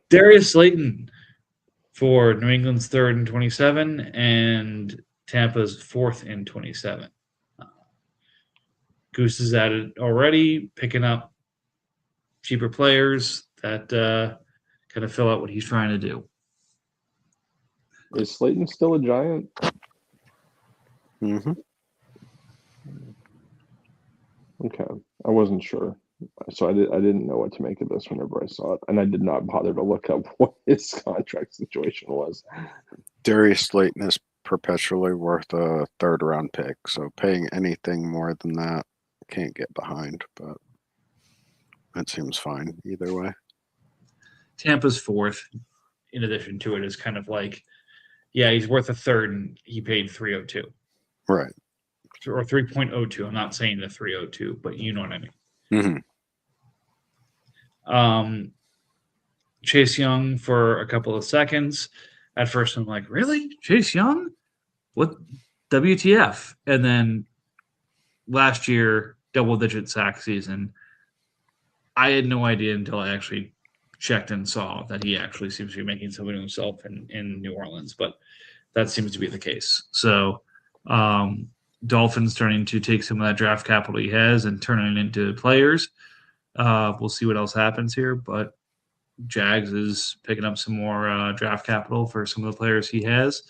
Darius Slayton for New England's third in 27 and Tampa's fourth in 27. Goose is at it already, picking up cheaper players that kind of fill out what he's trying to do. Is Slayton still a Giant? Mm-hmm. Okay, I wasn't sure, so I didn't know what to make of this whenever I saw it, and I did not bother to look up what his contract situation was. Darius Slayton is perpetually worth a third-round pick, so paying anything more than that can't get behind, but it seems fine either way. Tampa's fourth, in addition to it, is kind of like, yeah, he's worth a third, and he paid 302. Right. Or 3.02. I'm not saying the 302, but you know what I mean. Mm-hmm. Chase Young for a couple of seconds. At first, I'm like, really? Chase Young? What? WTF? And then last year, double-digit sack season. I had no idea until I actually checked and saw that he actually seems to be making something of himself in New Orleans, but that seems to be the case. So, Dolphins turning to take some of that draft capital he has and turning it into players. We'll see what else happens here, but Jags is picking up some more draft capital for some of the players he has.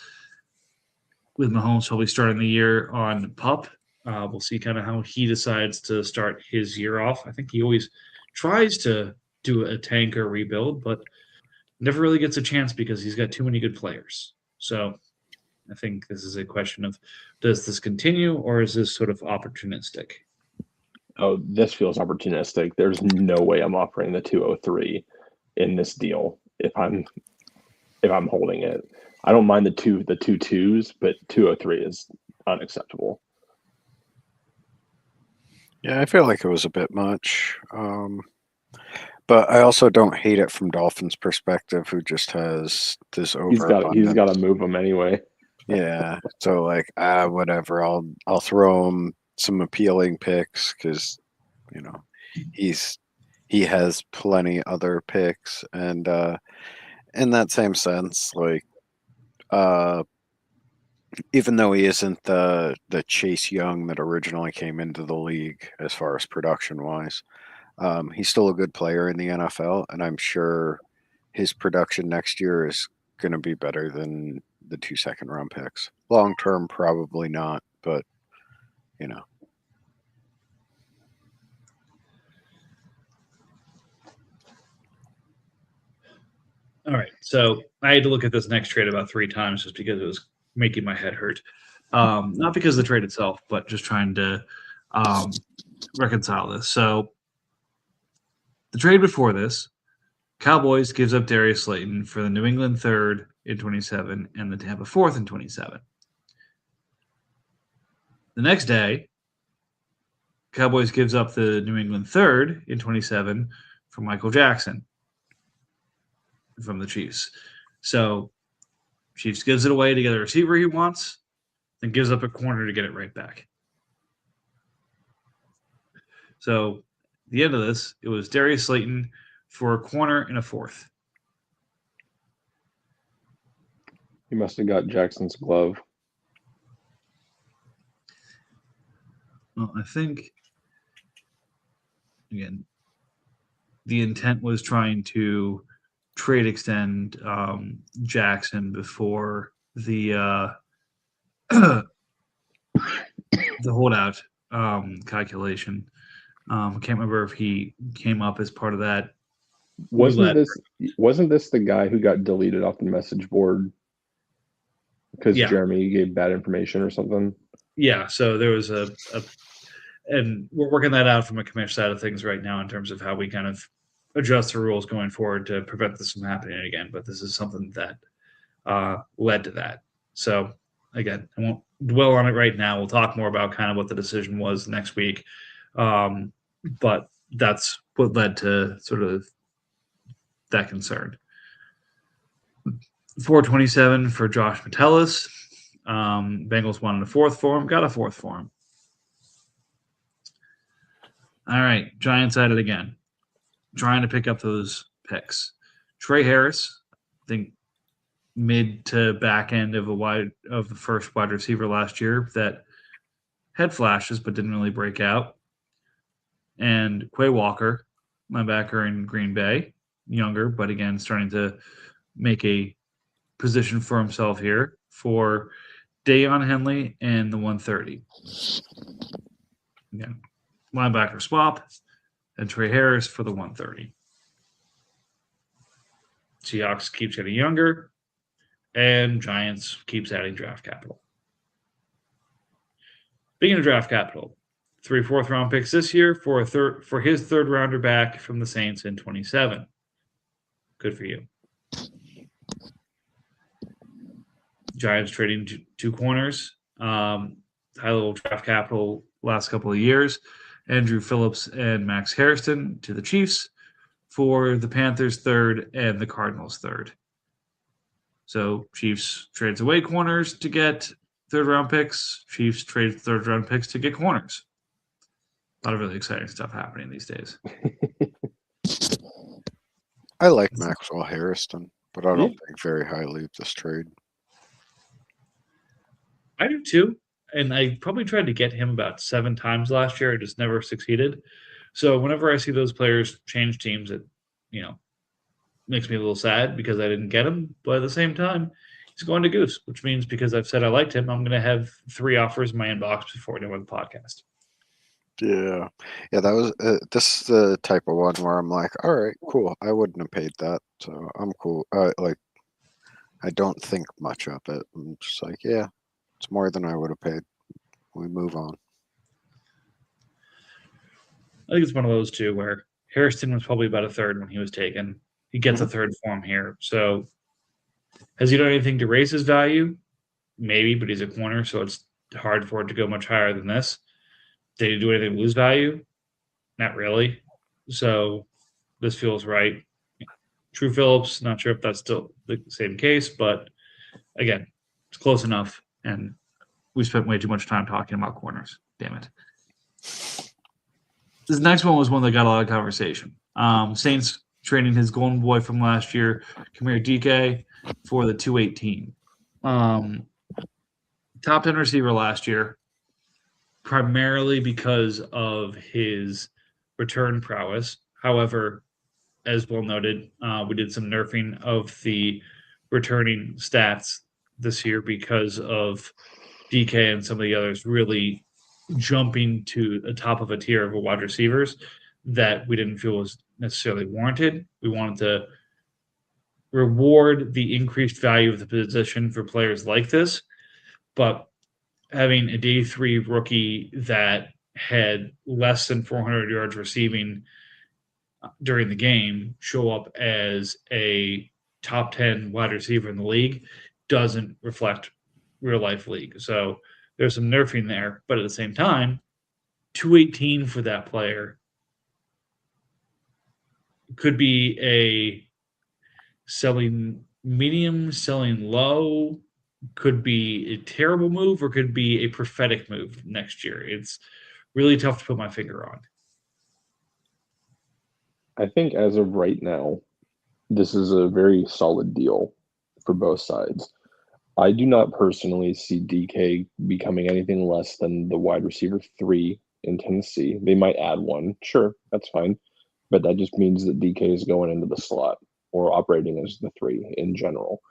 With Mahomes probably starting the year on PUP. We'll see kind of how he decides to start his year off. I think he always tries to do a tank or rebuild, but never really gets a chance because he's got too many good players. So I think this is a question of, does this continue or is this sort of opportunistic? Oh, this feels opportunistic. There's no way I'm offering the 203 in this deal if I'm holding it. I don't mind the two twos, but 203 is unacceptable. Yeah, I feel like it was a bit much. But I also don't hate it from Dolphins' perspective, who just has this overabundance. He's got to move them anyway. Yeah, so like whatever. I'll throw him some appealing picks because he has plenty other picks, and in that same sense, like even though he isn't the Chase Young that originally came into the league as far as production wise, he's still a good player in the NFL, and I'm sure his production next year is going to be better than the 2 second-round picks. Long term, probably not, but All right. So I had to look at this next trade about 3 times just because it was making my head hurt. Not because of the trade itself, but just trying to reconcile this. So the trade before this, Cowboys gives up Darius Slayton for the New England third in 27 and the Tampa fourth in 27. The next day, Cowboys gives up the New England third in 27 for Michael Jackson from the Chiefs. So Chiefs gives it away to get a receiver he wants. and gives up a corner to get it right back. So at the end of this, it was Darius Slayton for a corner and a fourth. He must have got Jackson's glove. Well, I think, again, the intent was trying to trade extend Jackson before the the holdout calculation. I can't remember if he came up as part of that. Wasn't this the guy who got deleted off the message board because Yeah. Jeremy gave bad information or something? Yeah, so there was and we're working that out from a commission side of things right now in terms of how we kind of adjust the rules going forward to prevent this from happening again. But this is something that led to that. So again, I won't dwell on it right now. We'll talk more about kind of what the decision was next week. But that's what led to sort of that concern. 427 for Josh Metellus. Bengals wanted a fourth for him, got a fourth for him. All right, Giants at it again, trying to pick up those picks. Trey Harris, I think mid to back end of the first wide receiver last year that had flashes but didn't really break out. And Quay Walker, linebacker in Green Bay, younger, but again starting to make a position for himself here for Deion Henley and the 130. Again, linebacker swap, and Trey Harris for the 130. Seahawks keeps getting younger, and Giants keeps adding draft capital. Speaking of draft capital, 3 4th-round picks this year for his third rounder back from the Saints in 27. Good for you. Giants trading two corners, high level draft capital last couple of years. Andrew Phillips and Max Hairston to the Chiefs for the Panthers third and the Cardinals third. So Chiefs trades away corners to get third round picks. Chiefs trade third round picks to get corners. A lot of really exciting stuff happening these days. I like Maxwell Hairston, but I don't think very highly of this trade. I do too. And I probably tried to get him about 7 times last year. I just never succeeded. So whenever I see those players change teams, it, makes me a little sad because I didn't get him. But at the same time, he's going to Goose, which means because I've said I liked him, I'm going to have 3 offers in my inbox before doing the podcast. Yeah, that was this is the type of one where I'm like, all right, cool. I wouldn't have paid that, so I'm cool. I don't think much of it. I'm just like, yeah, it's more than I would have paid. We move on. I think it's one of those two where Hairston was probably about a third when he was taken. He gets a third for him here. So has he done anything to raise his value? Maybe, but he's a corner, so it's hard for it to go much higher than this. Did he do anything to lose value? Not really. So this feels right. True Phillips, not sure if that's still the same case, but again, it's close enough. And we spent way too much time talking about corners. Damn it. This next one was one that got a lot of conversation. Saints trading his golden boy from last year, Kamir DK, for the 218. Top 10 receiver last year, primarily because of his return prowess. However, as well noted, we did some nerfing of the returning stats this year because of DK and some of the others really jumping to the top of a tier of wide receivers that we didn't feel was necessarily warranted. We wanted to reward the increased value of the position for players like this, but having a day 3 rookie that had less than 400 yards receiving during the game show up as a top 10 wide receiver in the league doesn't reflect real life league. So there's some nerfing there, but at the same time, 218 for that player could be a selling medium, selling low could be a terrible move or could be a prophetic move next year. It's really tough to put my finger on. I think as of right now, this is a very solid deal for both sides. I do not personally see DK becoming anything less than the wide receiver 3 in Tennessee. They might add one. Sure, that's fine. But that just means that DK is going into the slot or operating as the 3 in general.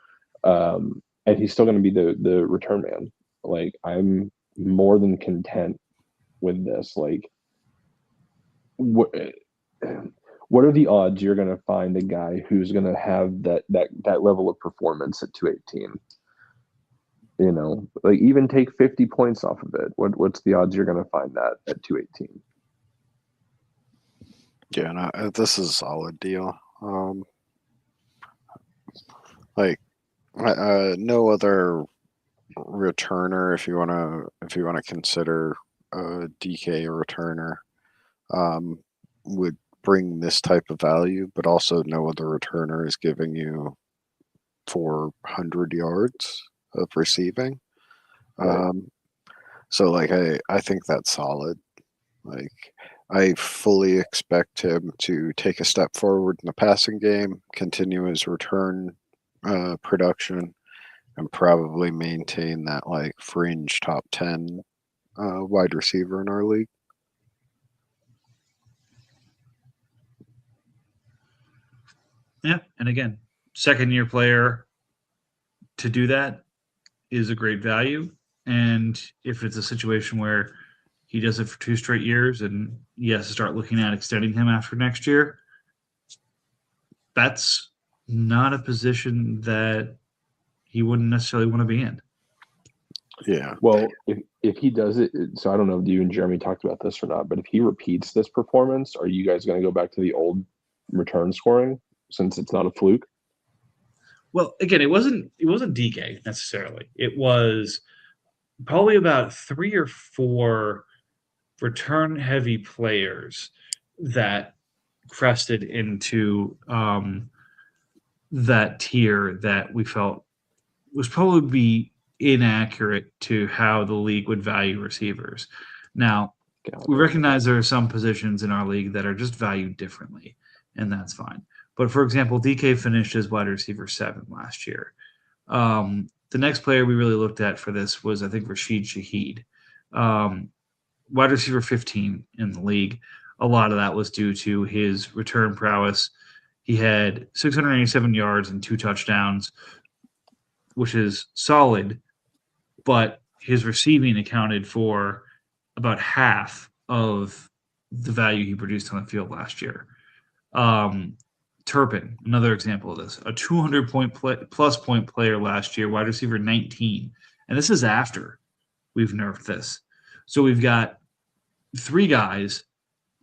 And he's still going to be the return man. Like, I'm more than content with this. Like, what are the odds you're going to find a guy who's going to have that level of performance at 218? You know, like, even take 50 points off of it. What's the odds you're going to find that at 218? Yeah, no, this is a solid deal. Like, no other returner, if you wanna consider DK a returner, would bring this type of value, but also no other returner is giving you 400 yards of receiving. Right. So like I think that's solid. Like, I fully expect him to take a step forward in the passing game, continue his return production, and probably maintain that like fringe top 10 wide receiver in our league. Yeah, and again, second year player to do that is a great value. And if it's a situation where he does it for 2 straight years and he has to start looking at extending him after next year, that's not a position that he wouldn't necessarily want to be in. Yeah. Well, if he does it, so I don't know if you and Jeremy talked about this or not, but if he repeats this performance, are you guys going to go back to the old return scoring since it's not a fluke? Well, again, it wasn't DK necessarily. It was probably about 3 or 4 return heavy players that crested into that tier that we felt was probably inaccurate to how the league would value receivers. Now, we recognize there are some positions in our league that are just valued differently, and that's fine. But for example, DK finished as wide receiver 7 last year. The next player we really looked at for this was, I think, Rashid Shaheed, wide receiver 15 in the league. A lot of that was due to his return prowess. He had 687 yards and 2 touchdowns, which is solid, but his receiving accounted for about half of the value he produced on the field last year. Turpin, another example of this, a 200 plus point player last year, wide receiver 19. And this is after we've nerfed this. So we've got 3 guys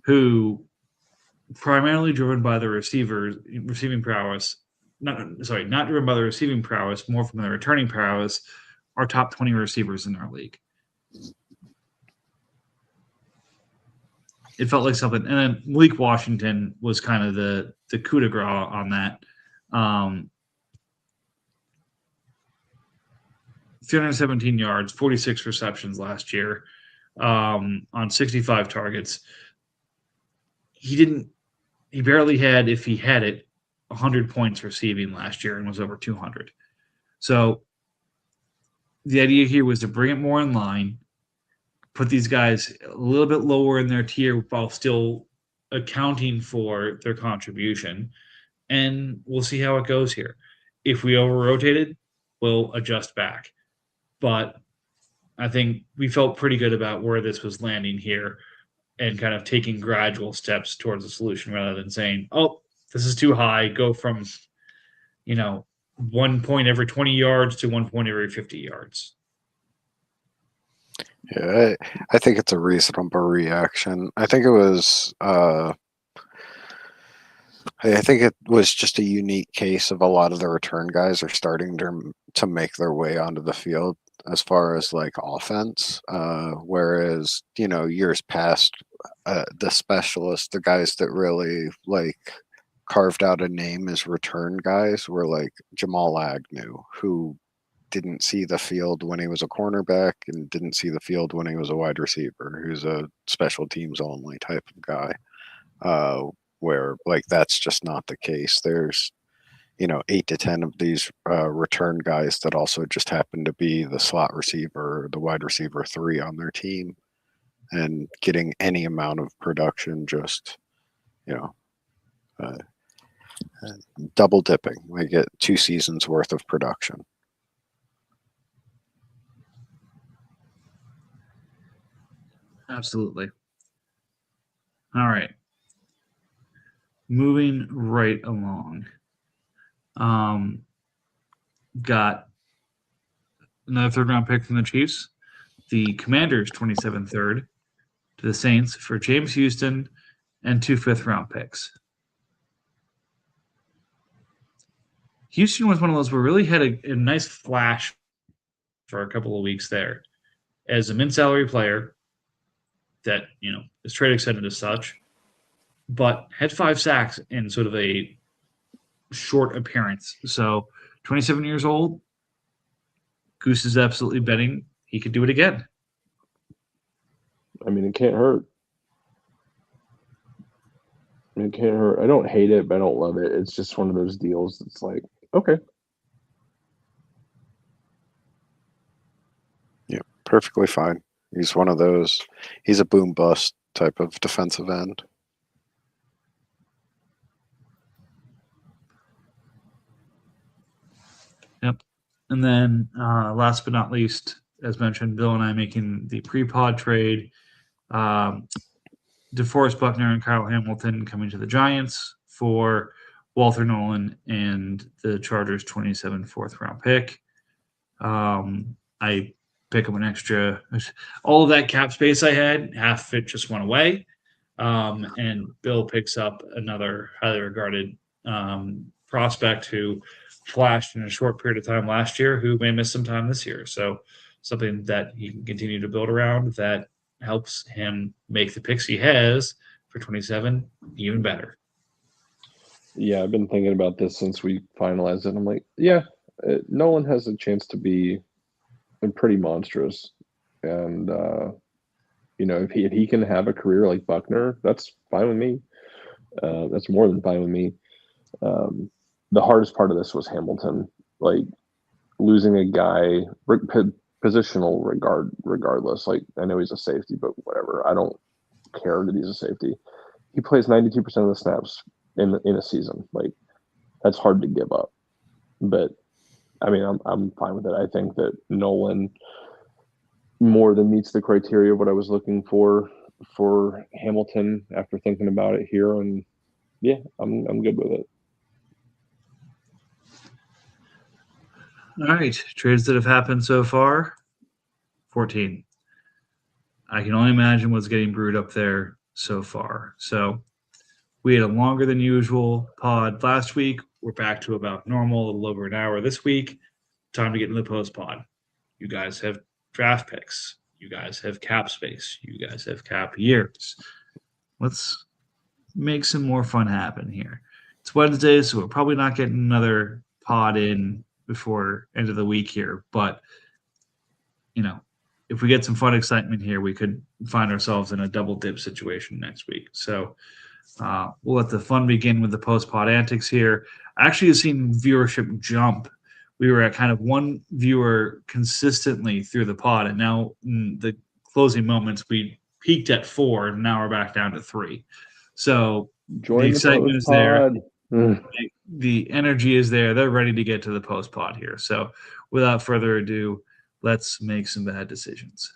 who primarily driven by the receiving prowess, not driven by the receiving prowess, more from the returning prowess, are top 20 receivers in our league. It felt like something. And then Malik Washington was kind of the coup de grace on that. 317 yards, 46 receptions last year on 65 targets. He barely had, if he had it, 100 points receiving last year and was over 200. So the idea here was to bring it more in line, put these guys a little bit lower in their tier while still accounting for their contribution. And we'll see how it goes here. If we over-rotated, we'll adjust back. But I think we felt pretty good about where this was landing here and kind of taking gradual steps towards a solution rather than saying, oh, this is too high, go from, 1 point every 20 yards to 1 point every 50 yards. Yeah, I think it's a reasonable reaction. I think it was just a unique case of a lot of the return guys are starting to make their way onto the field as far as like offense. Whereas, years past, the specialists, the guys that really like carved out a name as return guys were like Jamal Agnew, who didn't see the field when he was a cornerback and didn't see the field when he was a wide receiver, who's a special teams only type of guy. Where like that's just not the case. There's 8 to 10 of these return guys that also just happen to be the slot receiver, or the wide receiver 3 on their team, and getting any amount of production just double dipping. They get 2 seasons worth of production. Absolutely. All right. Moving right along. Got another 3rd-round pick from the Chiefs. The Commanders 27th third to the Saints for James Houston and 2 5th-round picks. Houston was one of those where really had a nice flash for a couple of weeks there as a min-salary player that is trade extended as such, but had 5 sacks in sort of a short appearance. So 27 years old, Goose is absolutely betting he could do it again. I mean, it can't hurt. It can't hurt. I don't hate it, but I don't love it. It's just one of those deals that's like, okay. Yeah, perfectly fine. He's one of those. He's a boom bust type of defensive end. Yep. And then last but not least, as mentioned, Bill and I making the pre-pod trade. DeForest Buckner and Kyle Hamilton coming to the Giants for Walter Nolan and the Chargers 27 4th-round pick. I pick up an extra. All of that cap space I had, half of it just went away. And Bill picks up another highly regarded prospect who flashed in a short period of time last year, who may miss some time this year. So something that he can continue to build around that helps him make the picks he has for 27 even better. Yeah, I've been thinking about this since we finalized it. I'm like, yeah, Nolan has a chance to be pretty monstrous. And, if he can have a career like Buckner, that's fine with me. That's more than fine with me. The hardest part of this was Hamilton, like losing a guy, positional regardless. Like, I know he's a safety, but whatever. I don't care that he's a safety. He plays 92% of the snaps in a season. Like, that's hard to give up. But I mean, I'm fine with it. I think that Nolan more than meets the criteria of what I was looking for Hamilton after thinking about it here, and yeah, I'm good with it. All right, trades that have happened so far, 14. I can only imagine what's getting brewed up there so far. So we had a longer than usual pod last week. We're back to about normal, a little over an hour this week. Time to get into the post pod. You guys have draft picks. You guys have cap space. You guys have cap years. Let's make some more fun happen here. It's Wednesday, so we're probably not getting another pod in before end of the week here. But, if we get some fun excitement here, we could find ourselves in a double dip situation next week. So we'll let the fun begin with the post-pod antics here. I actually have seen viewership jump. We were at kind of 1 viewer consistently through the pod, and now in the closing moments, we peaked at 4, and now we're back down to 3. So the excitement is there. The energy is there. They're ready to get to the post-pod here. So without further ado, let's make some bad decisions.